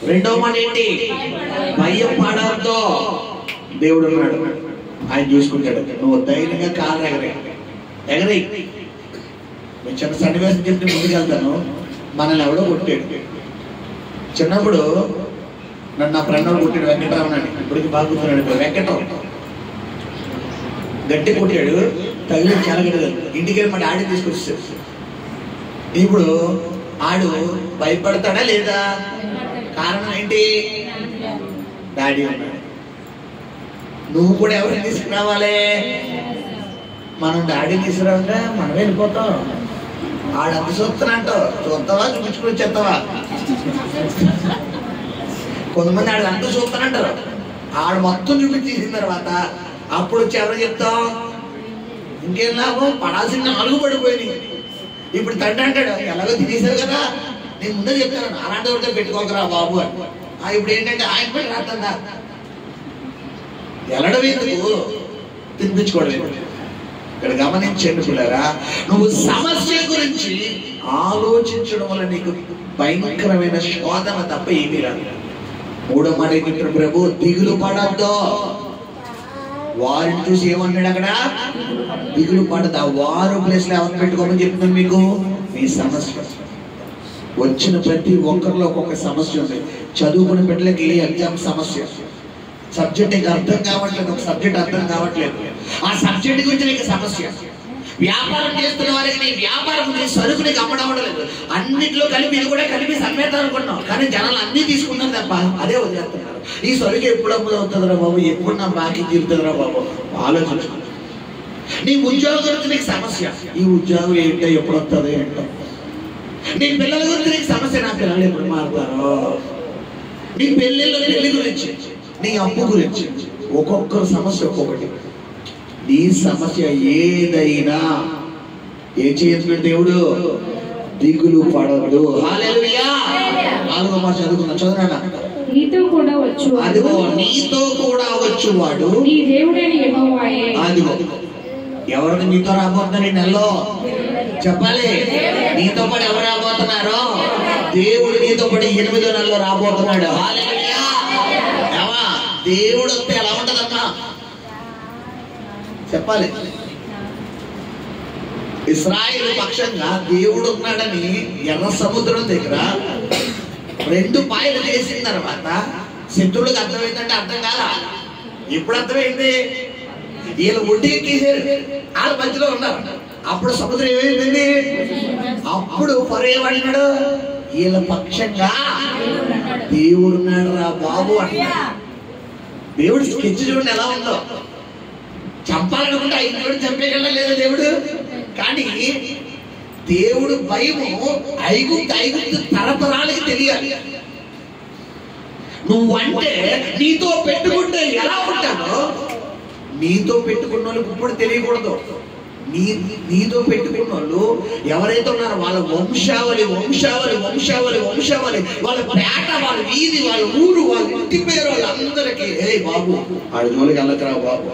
2వ మాట ఏంటి? భయం పడవద్దు. దేవుడు ఉన్నాడు, ఆయన చూసుకుంటాడు. నువ్వు ధైర్యంగా కాలు ఎగరై. నేను చిన్న సన్నివేశం చెప్తే ముందుకెళ్తాను. మనల్ని ఎవడో కొట్టాడు చిన్నప్పుడు. నన్ను నా ఫ్రెండ్ కొట్టాడు, వెంకటరామన్ అని. ఇప్పటికి బాగా కూర్చున్నాడు. వెంకటరావు గట్టి కొట్టాడు, తగిలి చెలగడదు. ఇంటికి వెళ్ళి మా డాడీ తీసుకొచ్చాడు. ఇప్పుడు ఆడు భయపడతాడా లేదా? కారణం ఏంటి? డాడీ ఉన్నాడు. నువ్వు కూడా ఎవరిని తీసుకురావాలి? మనం డాడీ తీసుకురావంటే మనం వెళ్ళిపోతాం. ఆడంత చూస్తానంటో చూస్తావా, చూపించుకుని వచ్చేస్తావా? కొంతమంది ఆడు అంతా చూస్తానంటారు. ఆడు మొత్తం చూపించేసిన తర్వాత అప్పుడు వచ్చి ఎవరు చెప్తాం? ఇంకేం లాభం? పడాల్సిన 4 పడిపోయినాయి. ఇప్పుడు తండ్రి అంటాడు, ఎలాగో తినేసారు కదా, నేను ముందే చెప్తాను అలాంటి వాడితో పెట్టుకోకరా బాబు అని. ఇప్పుడు ఏంటంటే ఆయన పెట్టి రాస్తుందా? ఎలడం ఎందుకు? తినిపించుకోవడం. ఇక్కడ గమనించండి పిల్లరా, నువ్వు సమస్య గురించి ఆలోచించడం వల్ల నీకు భయంకరమైన శోధన తప్ప ఏమీ రాదు. 3వ మాట ఏంటంటే ప్రభు, దిగులు పడద్దు. వారిని చూసి ఏమన్నాడు అక్కడ? దిగులు పడద్దు. వారు ప్లేస్ లో ఎవరు పెట్టుకోమని చెప్తున్నాను మీకు? మీ సమస్య. వచ్చిన ప్రతి ఒక్కరిలో ఒక్కొక్క సమస్య ఉంది. చదువుకునే బిడ్డలకి ఎగ్జామ్ సమస్య, సబ్జెక్ట్ నీకు అర్థం కావట్లేదు, ఒక సబ్జెక్ట్ అర్థం కావట్లేదు, ఆ సబ్జెక్ట్ గురించి నీకు సమస్య. వ్యాపారం చేస్తున్న వారికి నీ వ్యాపారం గురించి సరుకు నీకు అమ్మడవడలేదు. అన్నింటిలో కలిపి ఇది కూడా కలిపి సమ్మేద్దాం అనుకున్నాం, కానీ జనాలు అన్ని తీసుకున్నారు తప్ప అదే వదిలేస్తున్నారు. ఈ సరుకు ఎప్పుడు అమ్ముడు అవుతుందిరా బాబు, ఎప్పుడు నా బాకీ తీరుతుందిరా బాబు ఆలోచించు. నీ ఉద్యోగం గురించి నీకు సమస్య, ఈ ఉద్యోగం ఏంటో ఎప్పుడు వస్తుందో ఏంటో. నీ పిల్లల గురించి నీకు సమస్య, నా పిల్లలు ఎప్పుడు మారుతారో. నీ పెళ్లి గురించి, నీ అప్పు గురించి, ఒక్కొక్కరు సమస్య ఒక్కొక్కటి. నీ సమస్య ఏదైనా ఏం చేస్తున్నాడు దేవుడు? దిగులు పడదు. హల్లెలూయా. 4వ మాట చదువుకున్నా, చదువునా. నీతో కూడా వచ్చు, అదిగో నీతో కూడా వచ్చు వాడు నీ దేవుడైన యెహోవాయే. అదిగో ఎవరు నీతో రాబోతున్నారు ఈ నెలలో చెప్పాలి. నీతో పాటు ఎవరు రాబోతున్నారు? దేవుడు నీతో పాటు 8వ నెలలో రాబోతున్నాడు. హల్లెలూయా. ఏమా దేవుడు వస్తే ఎలా ఉంటదమ్మా చెప్పాలి. ఇశ్రాయేలు పక్షంగా దేవుడు ఉన్నాడని ఎర్ర సముద్రం దగ్గర 2 పాయలు చేసిన తర్వాత శత్రువులకు అర్థమైందంటే అర్థం కాదా? ఇప్పుడు అర్థమైంది. వీళ్ళు ఒడ్డెక్కేసారు, వాళ్ళ మధ్యలో ఉన్నారు. అప్పుడు సముద్రం ఏమైంది? అప్పుడు పరేవాడినాడు, వీళ్ళ పక్షంగా దేవుడున్నాడు రా బాబు అంటున్నాడు. దేవుడు స్కెచ్ చూడండి ఎలా ఉందో. చంపాలనుకుంటే 5 రోజులు చంపేయగల లేదా దేవుడు? కానీ దేవుడు భయము ఐగుప్తు తరతరాలకి తెలియాలి. నువ్వంటే నీతో పెట్టుకుంటే ఎలా ఉంటాడో నీతో పెట్టుకున్న వాళ్ళకి ఇప్పుడు తెలియకూడదు. నీతో పెట్టుకున్న వాళ్ళు ఎవరైతే ఉన్నారో వాళ్ళ వంశావళి వంశావళి వంశావళి వంశావళి, వాళ్ళ పేట, వాళ్ళ వీధి, వాళ్ళ ఊరు, వాళ్ళ ఇంటి పేరు, వాళ్ళందరికీ ఏ బాబు ఆడి జోలికి వెళ్ళకరా బాబు,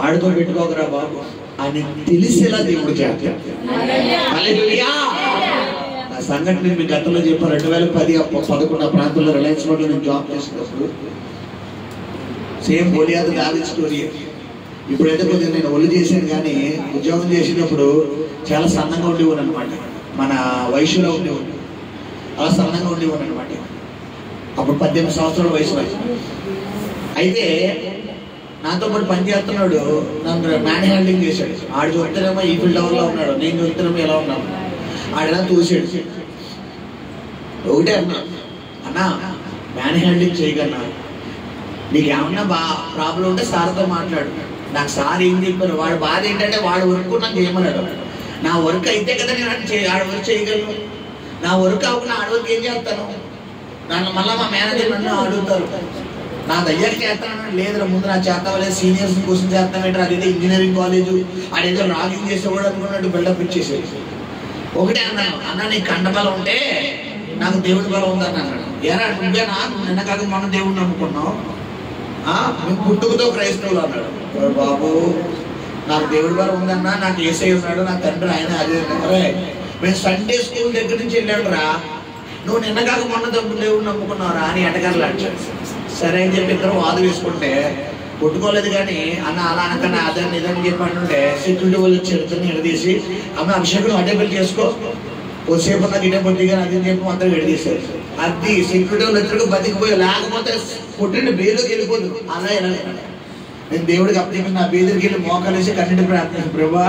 ఆడితో పెట్టుకోకరా బాబు అని తెలిసేలా దేవుడు చేస్తాడు. హల్లెలూయా. ఆ సంఘటన నేను మీకు గతంలో చెప్పాను. 2010-11 ప్రాంతంలో రిలయన్స్ మార్ట్లో నేను జాబ్ చేసినప్పుడు సేమ్ గోలియాతు దావీదు స్టోరీ. ఇప్పుడైతే కొద్దిగా నేను ఒళ్ళు చేశాను, కానీ ఉద్యోగం చేసినప్పుడు చాలా సన్నంగా ఉండేవాడు అనమాట. మన వయసులో ఉండేవాడు, అలా సన్నంగా ఉండేవాడు అనమాట. అప్పుడు 18 సంవత్సరాల వయసులో. అయితే నాతో పాటు పనిచేస్తున్నాడు, నన్ను మ్యాన్ హ్యాండ్లింగ్ చేశాడు. ఆడు చూస్తేనేమో ఈ ఫీల్డ్ లెవెల్లో ఉన్నాడు, నేను చూస్తేనేమో ఎలా ఉన్నాను. ఆడెలా చూసాడు. ఒకటే అన్నా మ్యాన్ హ్యాండ్లింగ్ చేయగలనా, నీకు ఏమన్నా ప్రాబ్లం ఉంటే సార్తో మాట్లాడు. నాకు సార్ ఏం చెప్పారు, వాడు బాధ ఏంటంటే వాడు వర్క్ నాకు చేయమన్నాడు. నా వర్క్ అయితే కదా నేను ఆడ వర్క్ చేయగలను. నా వర్క్ అవ్వకుండా ఆడ వర్క్ ఏం చేస్తాను? నన్ను మళ్ళీ మా మేనేజర్ నన్ను అడుగుతారు, నా దగ్గర చేస్తాను. లేదురా ముందు నా చేస్తావా లేదు, సీనియర్స్ కోసం చేస్తామేంటారు, అదేదో ఇంజనీరింగ్ కాలేజు, ఆడేదో రాగింగ్ చేసేవాడు అనుకున్నట్టు బిల్డప్ ఇచ్చేసేది. ఒకటే అన్నాను, అన్న నీకు కండబలం ఉంటే నాకు దేవుడి బలం ఉందని అన్నాడు. ఎరా నువ్వేనా నిన్న కాక మొన్న దేవుడిని నమ్ముకున్నావు, మేము పుట్టుకతో క్రైస్తవులు అన్నాడు. బాబు నాకు దేవుడి బలం ఉందన్నా, నాకు యేసై ఉన్నాడు, నా తండ్రి ఆయన అదే. మేము సండే స్కూల్ దగ్గర నుంచి వెళ్ళాడు రా, నువ్వు నిన్న కాక మొన్న దేవుడిని నమ్ముకున్నావురా అని ఎటకర్లాడు. సరే అని చెప్పి ఇద్దరు వాదు వేసుకుంటే కొట్టుకోలేదు. కానీ అన్న అలా అనకన్నా అదని ఇదని చెప్పంటుంటే సెక్యూరిటీ వాళ్ళు చెడుతుని ఎడదీసి అమ్మ అభిషేకం అడ్డే పెళ్లి చేసుకో, కొద్దిసేపు నాకు ఇడే పొద్దు కానీ అది చెప్పి మొత్తం ఎడదీశారు. అది సెక్యూరిటీ వాళ్ళు ఇద్దరు బతికిపోయి, లేకపోతే కొట్టిండి బేదరికి వెళ్ళిపోదు. అలా ఎలా నేను దేవుడికి అప్పచెప్పి నా బేదరికి వెళ్ళి మోకాలేసి కన్నీటి ప్రార్థన, ప్రభా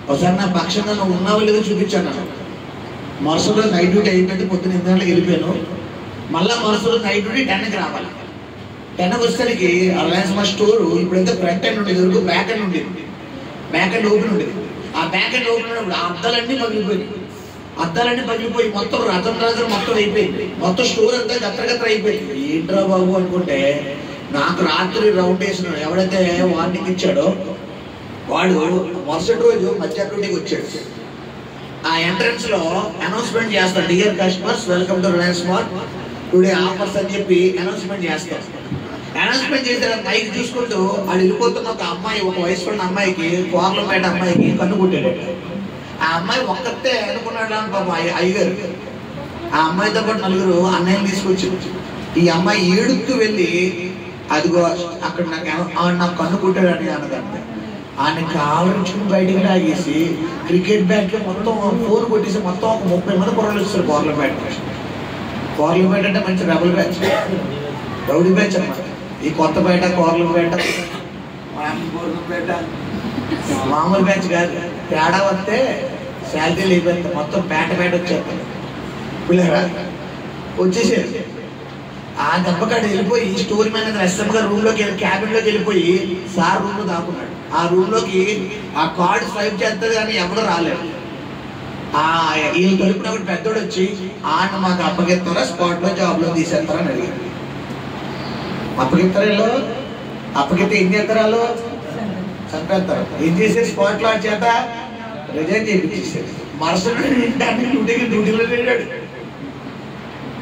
ఒకసారి నా పక్షంగా నువ్వు ఉన్నావో లేదో చూపించాను. మరుసలో నైట్ డ్యూటీ అయిపోయింది, పొద్దున్న 8 గంటలకు వెళ్ళిపోయాను. మళ్ళా మరుసలో నైట్ డ్యూటీ 10కి రావాలి. 10కి వచ్చేసరికి రిలయన్స్ మా స్టోరు ఇప్పుడైతే ఫ్రంట్ ఎండ్ ఉండేది, వరకు బ్యాక్ ఎండ్ ఉండేది. బ్యాక్ ఎండ్ ఓపెన్ ఉండేది. ఆ బ్యాక్ ఎండ్ ఓపెన్ ఉన్నప్పుడు అద్దాలన్నీ పగిలిపోయి మొత్తం రథం మొత్తం అయిపోయింది. మొత్తం స్టోర్ అంతా గత్ర అయిపోయింది. ఏంట్రా బాబు అనుకుంటే నాకు రాత్రి రౌండ్ వేసినాడు. ఎవడైతే వార్నింగ్ ఇచ్చాడో వాడు మరుసటి రోజు మధ్యాహ్నం డ్యూటీకి వచ్చాడు. ఆ ఎంట్రన్స్ లో అనౌన్స్మెంట్ చేస్తాడు, dear customers welcome to Reliance mart today offers అని చెప్పి అనౌన్స్మెంట్ చేస్తాడు. అనౌన్స్మెంట్ చేసిన మైక్ చూసుకుంటూ వాడు వెళ్ళిపోతున్న ఒక అమ్మాయి, ఒక వయసు ఉన్న అమ్మాయికి, కోర్లపేట అమ్మాయికి కన్ను కుట్టాడు. ఆ అమ్మాయి ఒక్కతే అనుకున్నాడు అని పాపం అయ్యగారు. ఆ అమ్మాయితో పాటు 4 అన్నయ్యని తీసుకొచ్చి ఈ అమ్మాయి ఏడుస్తూ వెళ్ళి అదిగో అక్కడ నాకు కన్ను కుట్టాడు అని అన్నదంటే ఆయన కావరించుకుని బయటికి లాగేసి క్రికెట్ బ్యాట్ లో మొత్తం 4 కొట్టేసి మొత్తం ఒక 30 మంది కుర్రలు ఇస్తారు. కోర్లపేట అంటే మంచి రెబల్ బ్యాచ్, రౌడీ బ్యాచ్ అన్నమాట. ఈ కొత్తపేట, కోర్లపేట, మామూలు బ్యాచ్ కాదు. తేడా వస్తే శాలరీ అయిపోయింది, మొత్తం పేట వచ్చేస్తారు. పిల్లరా వచ్చేసేది. ఆ దెబ్బకాడు వెళ్ళిపోయి స్టోరీ మేనేజర్ ఎస్ఎం గారు రూమ్ లోకి వెళ్ళి క్యాబిన్ లోకి వెళ్ళిపోయి సార్ రూమ్ లో దాక్కున్నాడు. ఆ రూమ్ లోకి ఆ కార్డు స్వైప్ చేస్తుంది కానీ ఎవడో రాలేదు. వీళ్ళు తలుపున ఒకటి పెద్దోడు వచ్చి ఆయన మాకు అప్పగిస్తారా, స్పాట్ లో జాబ్ లో తీసేస్తారా అని అడిగారు. అప్పగిస్తారా? వీళ్ళు అప్పగిస్తే ఏం చేస్తారు? వాళ్ళు చంపేస్తారు. ఏం చేసేది? స్పాట్ లో చేత రిజైన్ చేయించేసారు. మరుసటి డ్యూటీలో వెళ్ళాడు.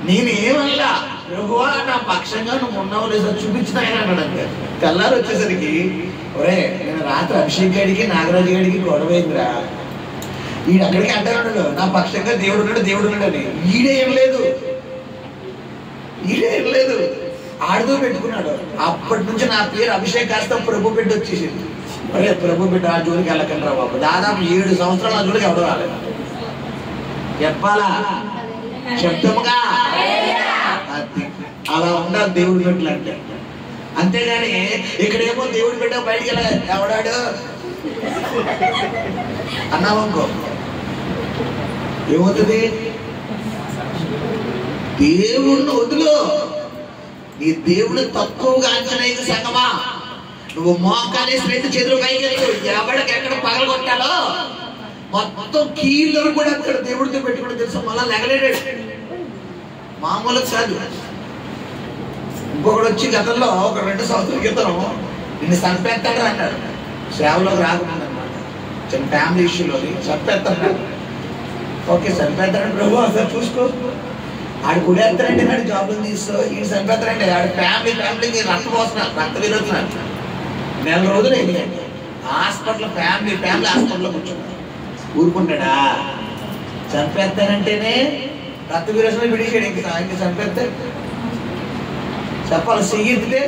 నేనేమల్లా ప్రభువా నా పక్షంగా నువ్వు ఉన్నావు లేదా చూపించిన ఆయన అన్నాడు. అంతే. తెల్లారు వచ్చేసరికి ఒరే నేను రాత్రి అభిషేక్ గారికి నాగరాజు గారికి గొడవైందిరా, ఈడు అక్కడికి అంటాడు నా పక్షంగా దేవుడు ఉన్నాడు దేవుడు ఉన్నాడు అని. ఈడేం లేదు ఆడుతూ పెట్టుకున్నాడు. అప్పటి నుంచి నా పేరు అభిషేక్ కాస్త ప్రభు బిడ్డ వచ్చేసింది. ఒరే ప్రభు బిడ్డ ఆ జోలికి వెళ్ళకండి రా బాబు. దాదాపు 7 సంవత్సరాలు ఆ జోలికి ఎవడో రాలేదు. చెప్పాలా? చెప్తాముగా. అలా ఉండాలి దేవుడి బిడ్డలు అంటే. అంతేగాని ఇక్కడేమో దేవుడి బిడ్డ బయటికి వెళ్ళ ఎవడాడు అన్నావనుకో ఏమవుతుంది? దేవుడిని వదులు. నీ దేవుడు తక్కువగా అంచనా సంగమా. నువ్వు మోకాలే శ్రేత చేతులు పైకి ఎవడికి ఎక్కడ పగల కొట్టాలో మొత్తం కీళ్ళు కూడా అక్కడ దేవుడితో పెట్టుకుంటే తెలుసా మళ్ళా లెగలేడాడు. మామూలు కాదు. ఇంకొకడు వచ్చి గతంలో ఒక 2 సంవత్సరాల క్రితం నిన్ను చంపేస్తాడు అన్నాడు. సేవలోకి రాకుండా అనమాట. చిన్న ఫ్యామిలీ ఇష్యూలోని చంపేస్తాడు. ఓకే చంపేస్తాడని ప్రభు అసలు చూసుకో. ఆడు కుడేస్తారంటే నాడు జాబ్లు తీసుకో. ఈ చంపేస్తారంటే ఆడు ఫ్యామిలీకి రక్తం పోస్తున్నారు, రక్త విరుతున్నారు. 4 రోజులు అయింది. హాస్పిటల్ ఫ్యామిలీ హాస్పిటల్లో కూర్చున్నాడు. ఊరుకుంటాడా? చంపేస్తానంటేనే రక్త విరోచన విడిచాడు. ఇంక చంపేస్తే చెప్పాలి. చెయ్యితే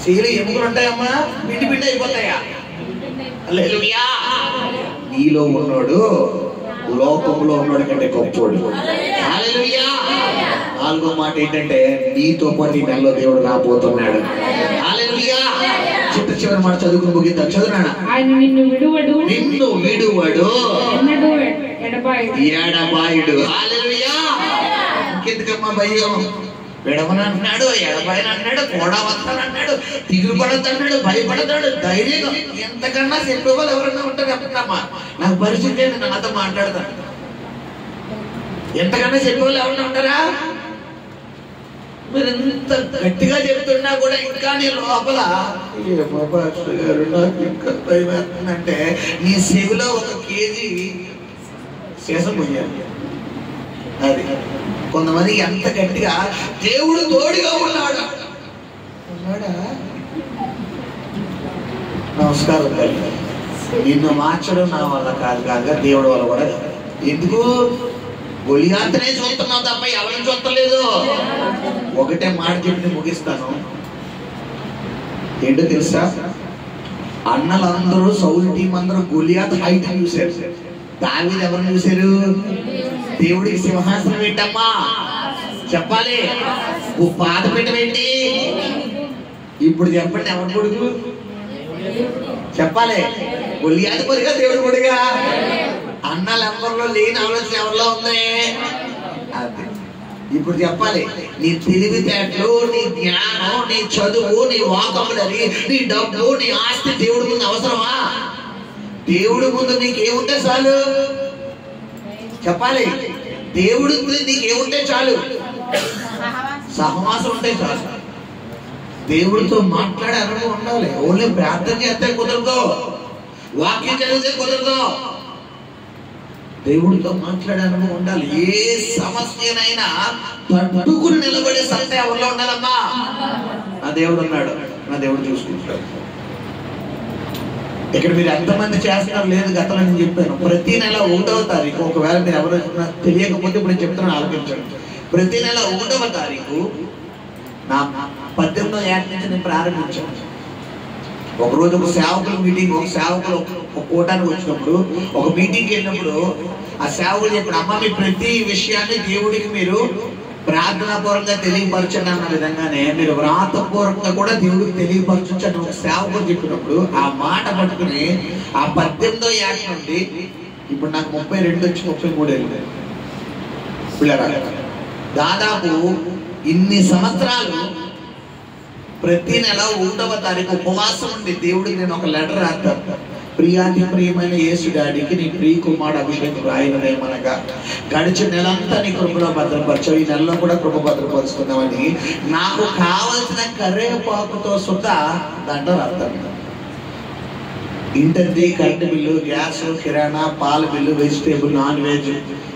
చెయ్యిలో ఎముకలు ఉంటాయమ్మా, పిండి అయిపోతాయా? హల్లెలూయా. నీలో ఉన్నాడు లోకంలో ఉన్నాడు కంటే గొప్పోడు. హల్లెలూయా. 4వ మాట ఏంటంటే నీతో పాటు ఈ నెలలో దేవుడు రాబోతున్నాడు. హల్లెలూయా. చివరి మాట చదువుకుని ముగిద్దాం. చదువునా? ఆయన నిన్ను విడువడు ఎడబాయుడు. హల్లెలూయా. ఇంకెందుకమ్మా భయం? విడవని అంటున్నాడు, ఎడబాయని అంటున్నాడు, కూడా వస్తానన్నాడు, తిగులు పడతాడు, భయపడతాడు. ధైర్యంగా ఎంతకన్నా చెప్పేవాళ్ళు ఎవరన్నా ఉంటారు చెప్పమ్మా. నాకు పరిస్థితి ఏంటి? నాతో మాట్లాడతాను. ఎంతకన్నా చెప్పేవాళ్ళు ఎవరన్నా ఉంటారా? మీరు ఎంత గట్టిగా చెప్తున్నా కూడా ఇంకా నీ లోపల అంటే నీ చెవిలో 1 కేజీ శేషం పోయాలి. అది కొంతమంది ఎంత గట్టిగా దేవుడు తోడుగా ఉన్నాడా. నమస్కారం. నిన్ను మార్చడం నా వల్ల కాదుగా దేవుడి వల్ల కూడా కాదు. ఎందుకు? గొలియాతనే చూస్తున్నావు తప్ప ఎవరిని చూస్తలేదు. ఒకటే మాట చెప్పి ముగిస్తాను. ఏంటో తెలుసా? అన్నలందరూ సౌలు టీం అందరూ గొలియాత్ హైట్ చూశారు. దావీదు ఎవరిని చూశారు? దేవుడికి సింహాసనం ఏంటమ్మా చెప్పాలి. పాత పెట్టమేంటి? ఇప్పుడు చెప్పండి ఎవరి కొడుకు చెప్పాలి? గొలియాతు కొడుగా దేవుడి కొడుగా? అన్నాలు ఎవరిలో లేని ఆలోచన ఎవరిలో ఉంది? అది ఇప్పుడు చెప్పాలి. నీ తెలివితేటలు, నీ జ్ఞానం, నీ చదువు, నీ వాకబులరీ, నీ డబ్బు, నీ ఆస్తి దేవుడి ముందు అవసరమా? దేవుడి ముందు నీకేముంటే చాలు చెప్పాలి. దేవుడి ముందు నీకేముంటే చాలు? సహవాసం ఉంటే చాలు. దేవుడితో మాట్లాడే అనుభవం ఉండాలి. ఓన్లీ ప్రార్థన చేస్తే కుదరదు, వాక్యం చదివితే కుదరదు. దేవుడితో మాట్లాడే అనుభవం ఉండాలి. ఏ సమస్యనైనా తట్టుకుని నిలబడే సత్తా ఎవరిలో ఉండాలమ్మా? నా దేవుడు ఉన్నాడు, నా దేవుడు చూసుకుంటాడు. ఇక్కడ మీరు ఎంతమంది చేస్తున్నారు లేదు గతంలో నేను చెప్పాను. ప్రతి నెల 1వ తారీఖు, ఒకవేళ మీరు ఎవరు తెలియకపోతే ఇప్పుడు నేను చెప్తున్నాను ఆలోచించండి. ప్రతి నెల 1వ తారీఖు నా 18వ ఏట నుంచి నేను ప్రారంభించాను. ఒకరోజు ఒక సేవకుల మీటింగ్, ఒక సేవకులు ఒక కూటానికి వచ్చినప్పుడు, ఒక మీటింగ్కి వెళ్ళినప్పుడు ఆ సేవకులు చెప్పాడు, అమ్మ మీ ప్రతి విషయాన్ని దేవుడికి మీరు ప్రార్థనాపూర్వకంగా తెలియపరచండి అన్న విధంగానే మీరు వ్రాతపూర్వకంగా కూడా దేవుడికి తెలియపరచండి ఒక సేవకులు చెప్పినప్పుడు ఆ మాట పట్టుకుని ఆ 18వ ఏట నుండి ఇప్పుడు నాకు 32 వచ్చి 33 ఏళ్ళు. దాదాపు ఇన్ని సంవత్సరాలు ప్రతి నెల 1వ తారీఖు ఉపవాసం ఉండి దేవుడికి నేను ఒక లెటర్ రాస్తాను. ప్రియాతి ప్రియమైన యేసు డాడీకి నీ ప్రియ కుమారుడు అభిషేకం రాయనదేమనగా గడిచిన నెలంతా నీ కృపలో భద్రపరచావు, ఈ నెలలో కూడా కృప భద్రపరుచుకుందామని నాకు కావలసిన కరివేపాకుతో సుతా దాంట్లో రాస్తాను. ఇంటి కరెంటు బిల్లు, గ్యాస్, కిరాణా, పాల బిల్లు, వెజిటేబుల్, నాన్ వెజ్,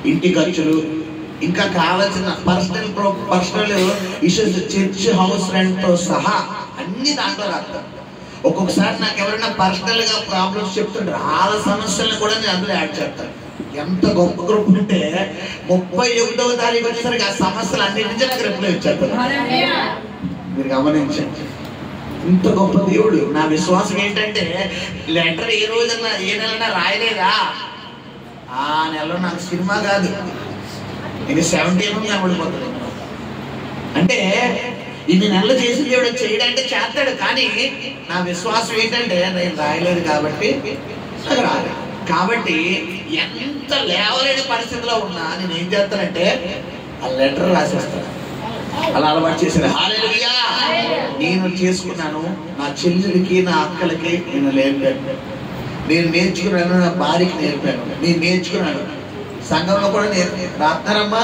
ఇంటి ఖర్చులు, ఇంకా కావాల్సిన personal issues, church house rent తో సహా అన్ని దాంట్లో రాస్తాను. ఒక్కొక్కసారి నాకు ఎవరైనా పర్సనల్ గా ప్రాబ్లమ్స్ చెప్తుంటారు, వాళ్ళ సమస్యలను కూడా నేను అందులో యాడ్ చేస్తాను. ఎంత గొప్ప గ్రూప్ అంటే 31వ తారీఖు వచ్చేసరికి ఆ సమస్యలు అన్నిటి నుంచి నాకు రిప్లై ఇచ్చేస్తాను. మీరు గమనించండి, ఇంత గొప్ప దేవుడు. నా విశ్వాసం ఏంటంటే లెటర్ ఏ రోజన్నా ఏ నెలన్నా రాయలేదా, ఆ నెలలో నాకు సినిమా కాదు, ఇది 70 కనబడిపోతుంది. అంటే ఇన్ని నెలలు చేసిన దేవుడు చేయడంటే చేస్తాడు, కానీ నా విశ్వాసం ఏంటంటే నేను రాయలేదు కాబట్టి నాకు రాలేదు. కాబట్టి ఎంత లేవలేని పరిస్థితిలో ఉన్నా నేను ఏం చేస్తానంటే ఆ లెటర్ రాసేస్తాను. అలా అలవాటు చేశాను. హల్లెలూయా. నేను చేసుకున్నాను, నా చెల్లెలకి నా అక్కలకి నేను నేర్పాను, నేను నేర్చుకున్నాను, నా భార్యకి నేర్పాను, నేను నేర్చుకున్నాను. సంఘంలో కూడా రాస్తారమ్మా,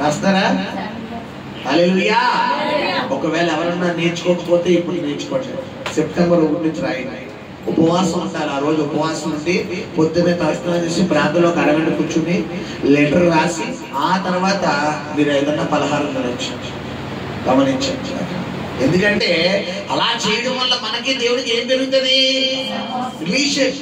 రాస్తారా? హల్లెలూయా. ఒకవేళ ఎవరన్నా నేర్చుకోకపోతే ఇప్పుడు నేర్చుకోండి. సెప్టెంబర్ 1 నుంచి రాయండి. ఉపవాసం ఉంటారు. ఆ రోజు ఉపవాసం ఉండి పొద్దున్నే తలస్నానం చేసి ప్రార్థనలో అరగంట కూర్చుని లెటర్ రాసి ఆ తర్వాత మీరు ఏదన్నా పలహారం తినచ్చు. గమనించండి. ఎందుకంటే అలా చేయడం వల్ల మనకి దేవుడికి ఏం పెరుగుతుంది? రిలేషన్.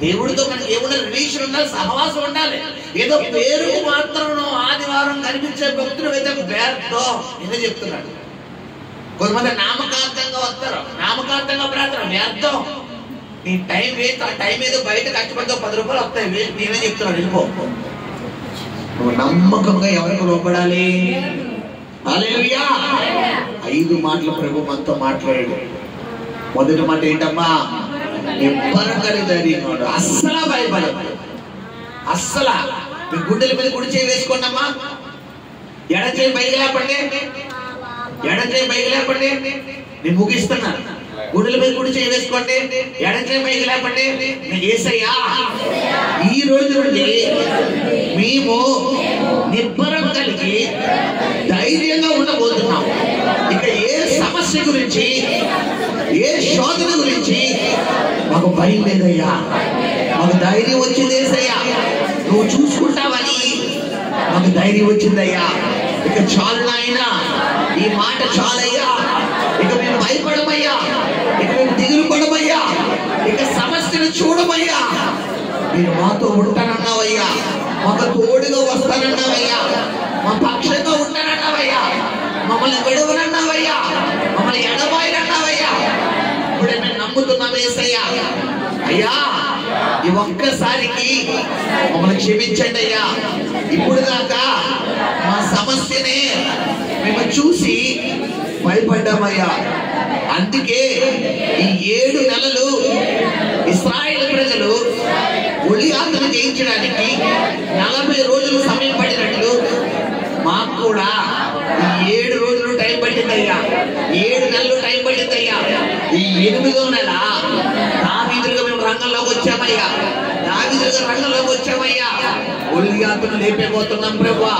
దేవుడితో మనకి ఏముండాలి? రిలేషన్ ఉండాలి, సహవాసం ఉండాలి. ఏదో పేరుకు మాత్రం ఆదివారం కనిపించే భక్తులు అయితే పేరుతో నేనే చెప్తున్నాడు. కొంతమంది నామకార్థంగా వస్తారు, నామకార్థంగా ప్రార్థన వ్యర్థం. నీ టైం వేస్ట్. ఆ టైం ఏదో బయట కష్టపడితే 10 రూపాయలు వస్తాయి, వేస్ట్. నేనే చెప్తున్నాడు, వెళ్ళిపో. నువ్వు నమ్మకంగా ఎవరికి లోపడాలి? హల్లెలూయా. 5 మాటలు ప్రభు మనతో మాట్లాడాడు. మొదటి మాట ఏంటమ్మా? ఎవ్వరం కలిగి అస్సలా భయపడదు. అస్సలా మీ గుండెల మీద కుడి చేయి వేసుకోండమ్మా, ఎడ చేయి పైకి లేపండి, ఎడ చేయి పైకి లేపండి. నేను ముగిస్తున్నా. గుండెల మీద కుడి చేయి వేసుకోండి, ఎడ చేయి పైకి లేపండి. యేసయ్యా, ఈ రోజు నుండి మేము నిబ్బరం కలిగి ధైర్యంగా ఉండబోతున్నాం. ఇక ఏ సమస్య గురించి, ఏ శోధన గురించి మాకు భయం లేదయ్యా, మాకు ధైర్యం వచ్చింది. యేసయ్యా, నువ్వు చూసుకుంటావని మాకు ధైర్యం వచ్చిందయ్యా. ఇక చాలు నాయనా, ఈ మాట చాలయ్యా. ఇక మేము భయపడమయ్యా, ఇక మేము దిగులు పడమయ్యా, ఇక సమస్యను చూడమయ్యా. మీరు మాతో ఉంటానన్నావయ్యా, మాకు తోడుగా వస్తానన్నావయ్యా, మా పక్షంగా ఉంటానన్నావయ్యా, మమ్మల్ని విడవనన్నావయ్యా, మమ్మల్ని ఎడబాయనన్నావయ్యా. ఇప్పుడే మేము నమ్ముతున్నాం యేసయ్యా. అయ్యా, ఈ ఒక్కసారికి మమ్మల్ని క్షమించండి అయ్యా. ఇప్పుడు దాకా మా సమస్యనే మేము చూసి భయపడ్డామయ్యా. అందుకే ఈ 7 నెలలు ఇశ్రాయేలు ప్రజలు గొలియాతును జయించడానికి 40 రోజులు సమయం పడినట్లు మాకు కూడా ఈ 7 రోజులు టైం పట్టిందయ్యా. 7 నెలలు టైం పట్టిందయ్యా. ఈ 8వ నెల దావీదులుగా మేము రంగంలోకి వచ్చామయ్యా, దావీదులుగా రంగంలోకి వచ్చామయ్యా. గొలియాతును లేపేపోతున్నాం ప్రభువా.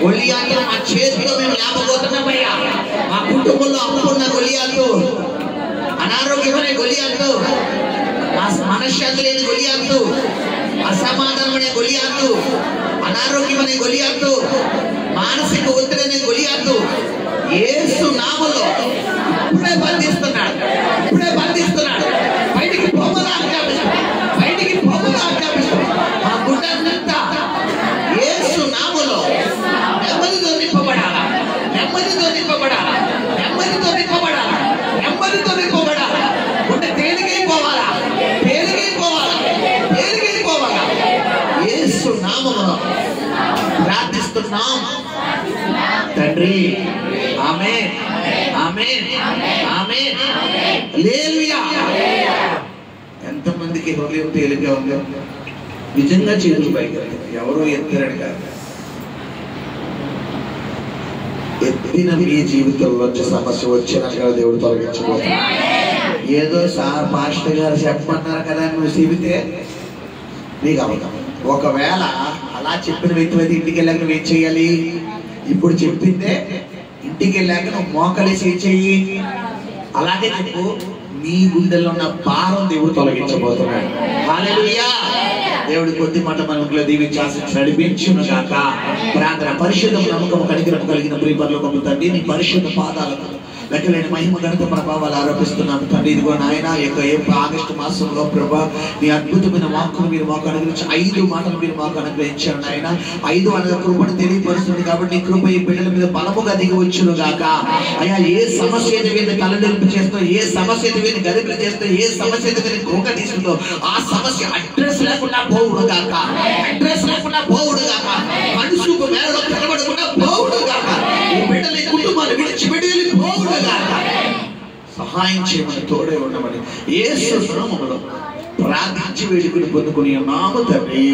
గొలియాతును మా చేతిలో మేము లేపబోతున్నామయ్యా. మా కుటుంబంలో అప్పుకున్న గొలియాతు, అనారోగ్యమనే గొలియాతు, మనశ్శాంతి లేని గొలియాతు, అసమాధానం అనే గొలియాతు, అనారోగ్యం అనే గొలియాతు, మానసిక ఒత్తిడి అనే గొలియాతు యేసు నామములో ఇప్పుడే బంధిస్తున్నాడు, ఇప్పుడే బంధిస్తున్నాడు. బయటికి పొమ్మలా ఆజ్ఞాపిస్తున్నాడు, బయటికి పొమ్మలా ఆజ్ఞాపిస్తున్నాడు. మా గుండెంతా యేసు నామములో నెమ్మదితో నింపబడాలా, నెమ్మదితో నింపబడాలా, నెమ్మదితో నింపబడాలా, నెమ్మదితో నింపబడాలా. గుండె తేలికైపోవాలా, తేలికైపోవాలా, తేలికైపోవాలా. యేసు నామములో ప్రార్థిస్తున్నాం తండ్రి. ఆమేన్, ఆమేన్, ఆమేన్. హల్లెలూయా. ఎంతమందికి హృదయం తేలిగ్గా ఉందో నిజంగా చేతులు పైకి ఎవరో ఎత్తారని కాదు. ఎత్తిన మీ జీవితంలో వచ్చే సమస్య వచ్చినట్టుగా దేవుడు తొలగించబోతున్నాడు. ఏదో సార్ పాస్టర్ గారు చెప్పమన్నారు కదా నువ్వు చెబితే నీకు అవతాం. ఒకవేళ అలా చెప్పిన వ్యక్తి అయితే ఇంటికి వెళ్ళాక నువ్వేం చెయ్యాలి? ఇప్పుడు చెప్పిందే ఇంటికి వెళ్ళాక నువ్వు మోకలేసి ఏం చెయ్యి? అలాగే చెప్పు. నీ గుండెల్లో ఉన్న భారం దేవుడు తొలగించబోతున్నాడు. హల్లెలూయా. దేవుడి కొద్ది మాట మనలో దీవించాల్సి నడిపించును గాక. ప్రార్థన. పరిశుద్ధ నమ్మకం కనికరము కలిగిన ప్రియ పరలోకపు తండ్రి, నీ పరిశుద్ధ పాదాలకు లెక్కలేని మహిమ ఘనత ప్రభావాలు ఆరోపిస్తున్నాము తండ్రి. ఇదిగో నాయన ఆగస్టు మాసంలో ప్రభా నీ అద్భుతమైన వాక్కును మీరు మాకు అనుగ్రహించి 5 మాటలు మీరు మాకు అనుగ్రహించారు నాయన. 5 అనగా కృపను తెలియపరుస్తుంది కాబట్టి నీ కృప ఈ బిడ్డల మీద బలముగా దిగి వచ్చును గాక. అయ్యా, ఏ సమస్య మీద తలనొప్పి చేస్తో, ఏ సమస్య మీద గదిలు చేస్తో, ఏ సమస్య మీద కోక తీసుకుందో ఆ సమస్య అడ్రస్ లేకుండా పోవుడు గాక. అడ్రస్ లేకుండా పోవుడు గాక. మనసుకు మేరలో కనబడకుండా పోవుడు గాక. ఈ బిడ్డల కుటుంబాన్ని విడిచిపెట్టి పోవుడు గాక. సహాయం చేయమని, తోడే ఉండమని యేసు నామములో ప్రార్థించి వేడుకుని పొందుకుని నామ తండ్రి.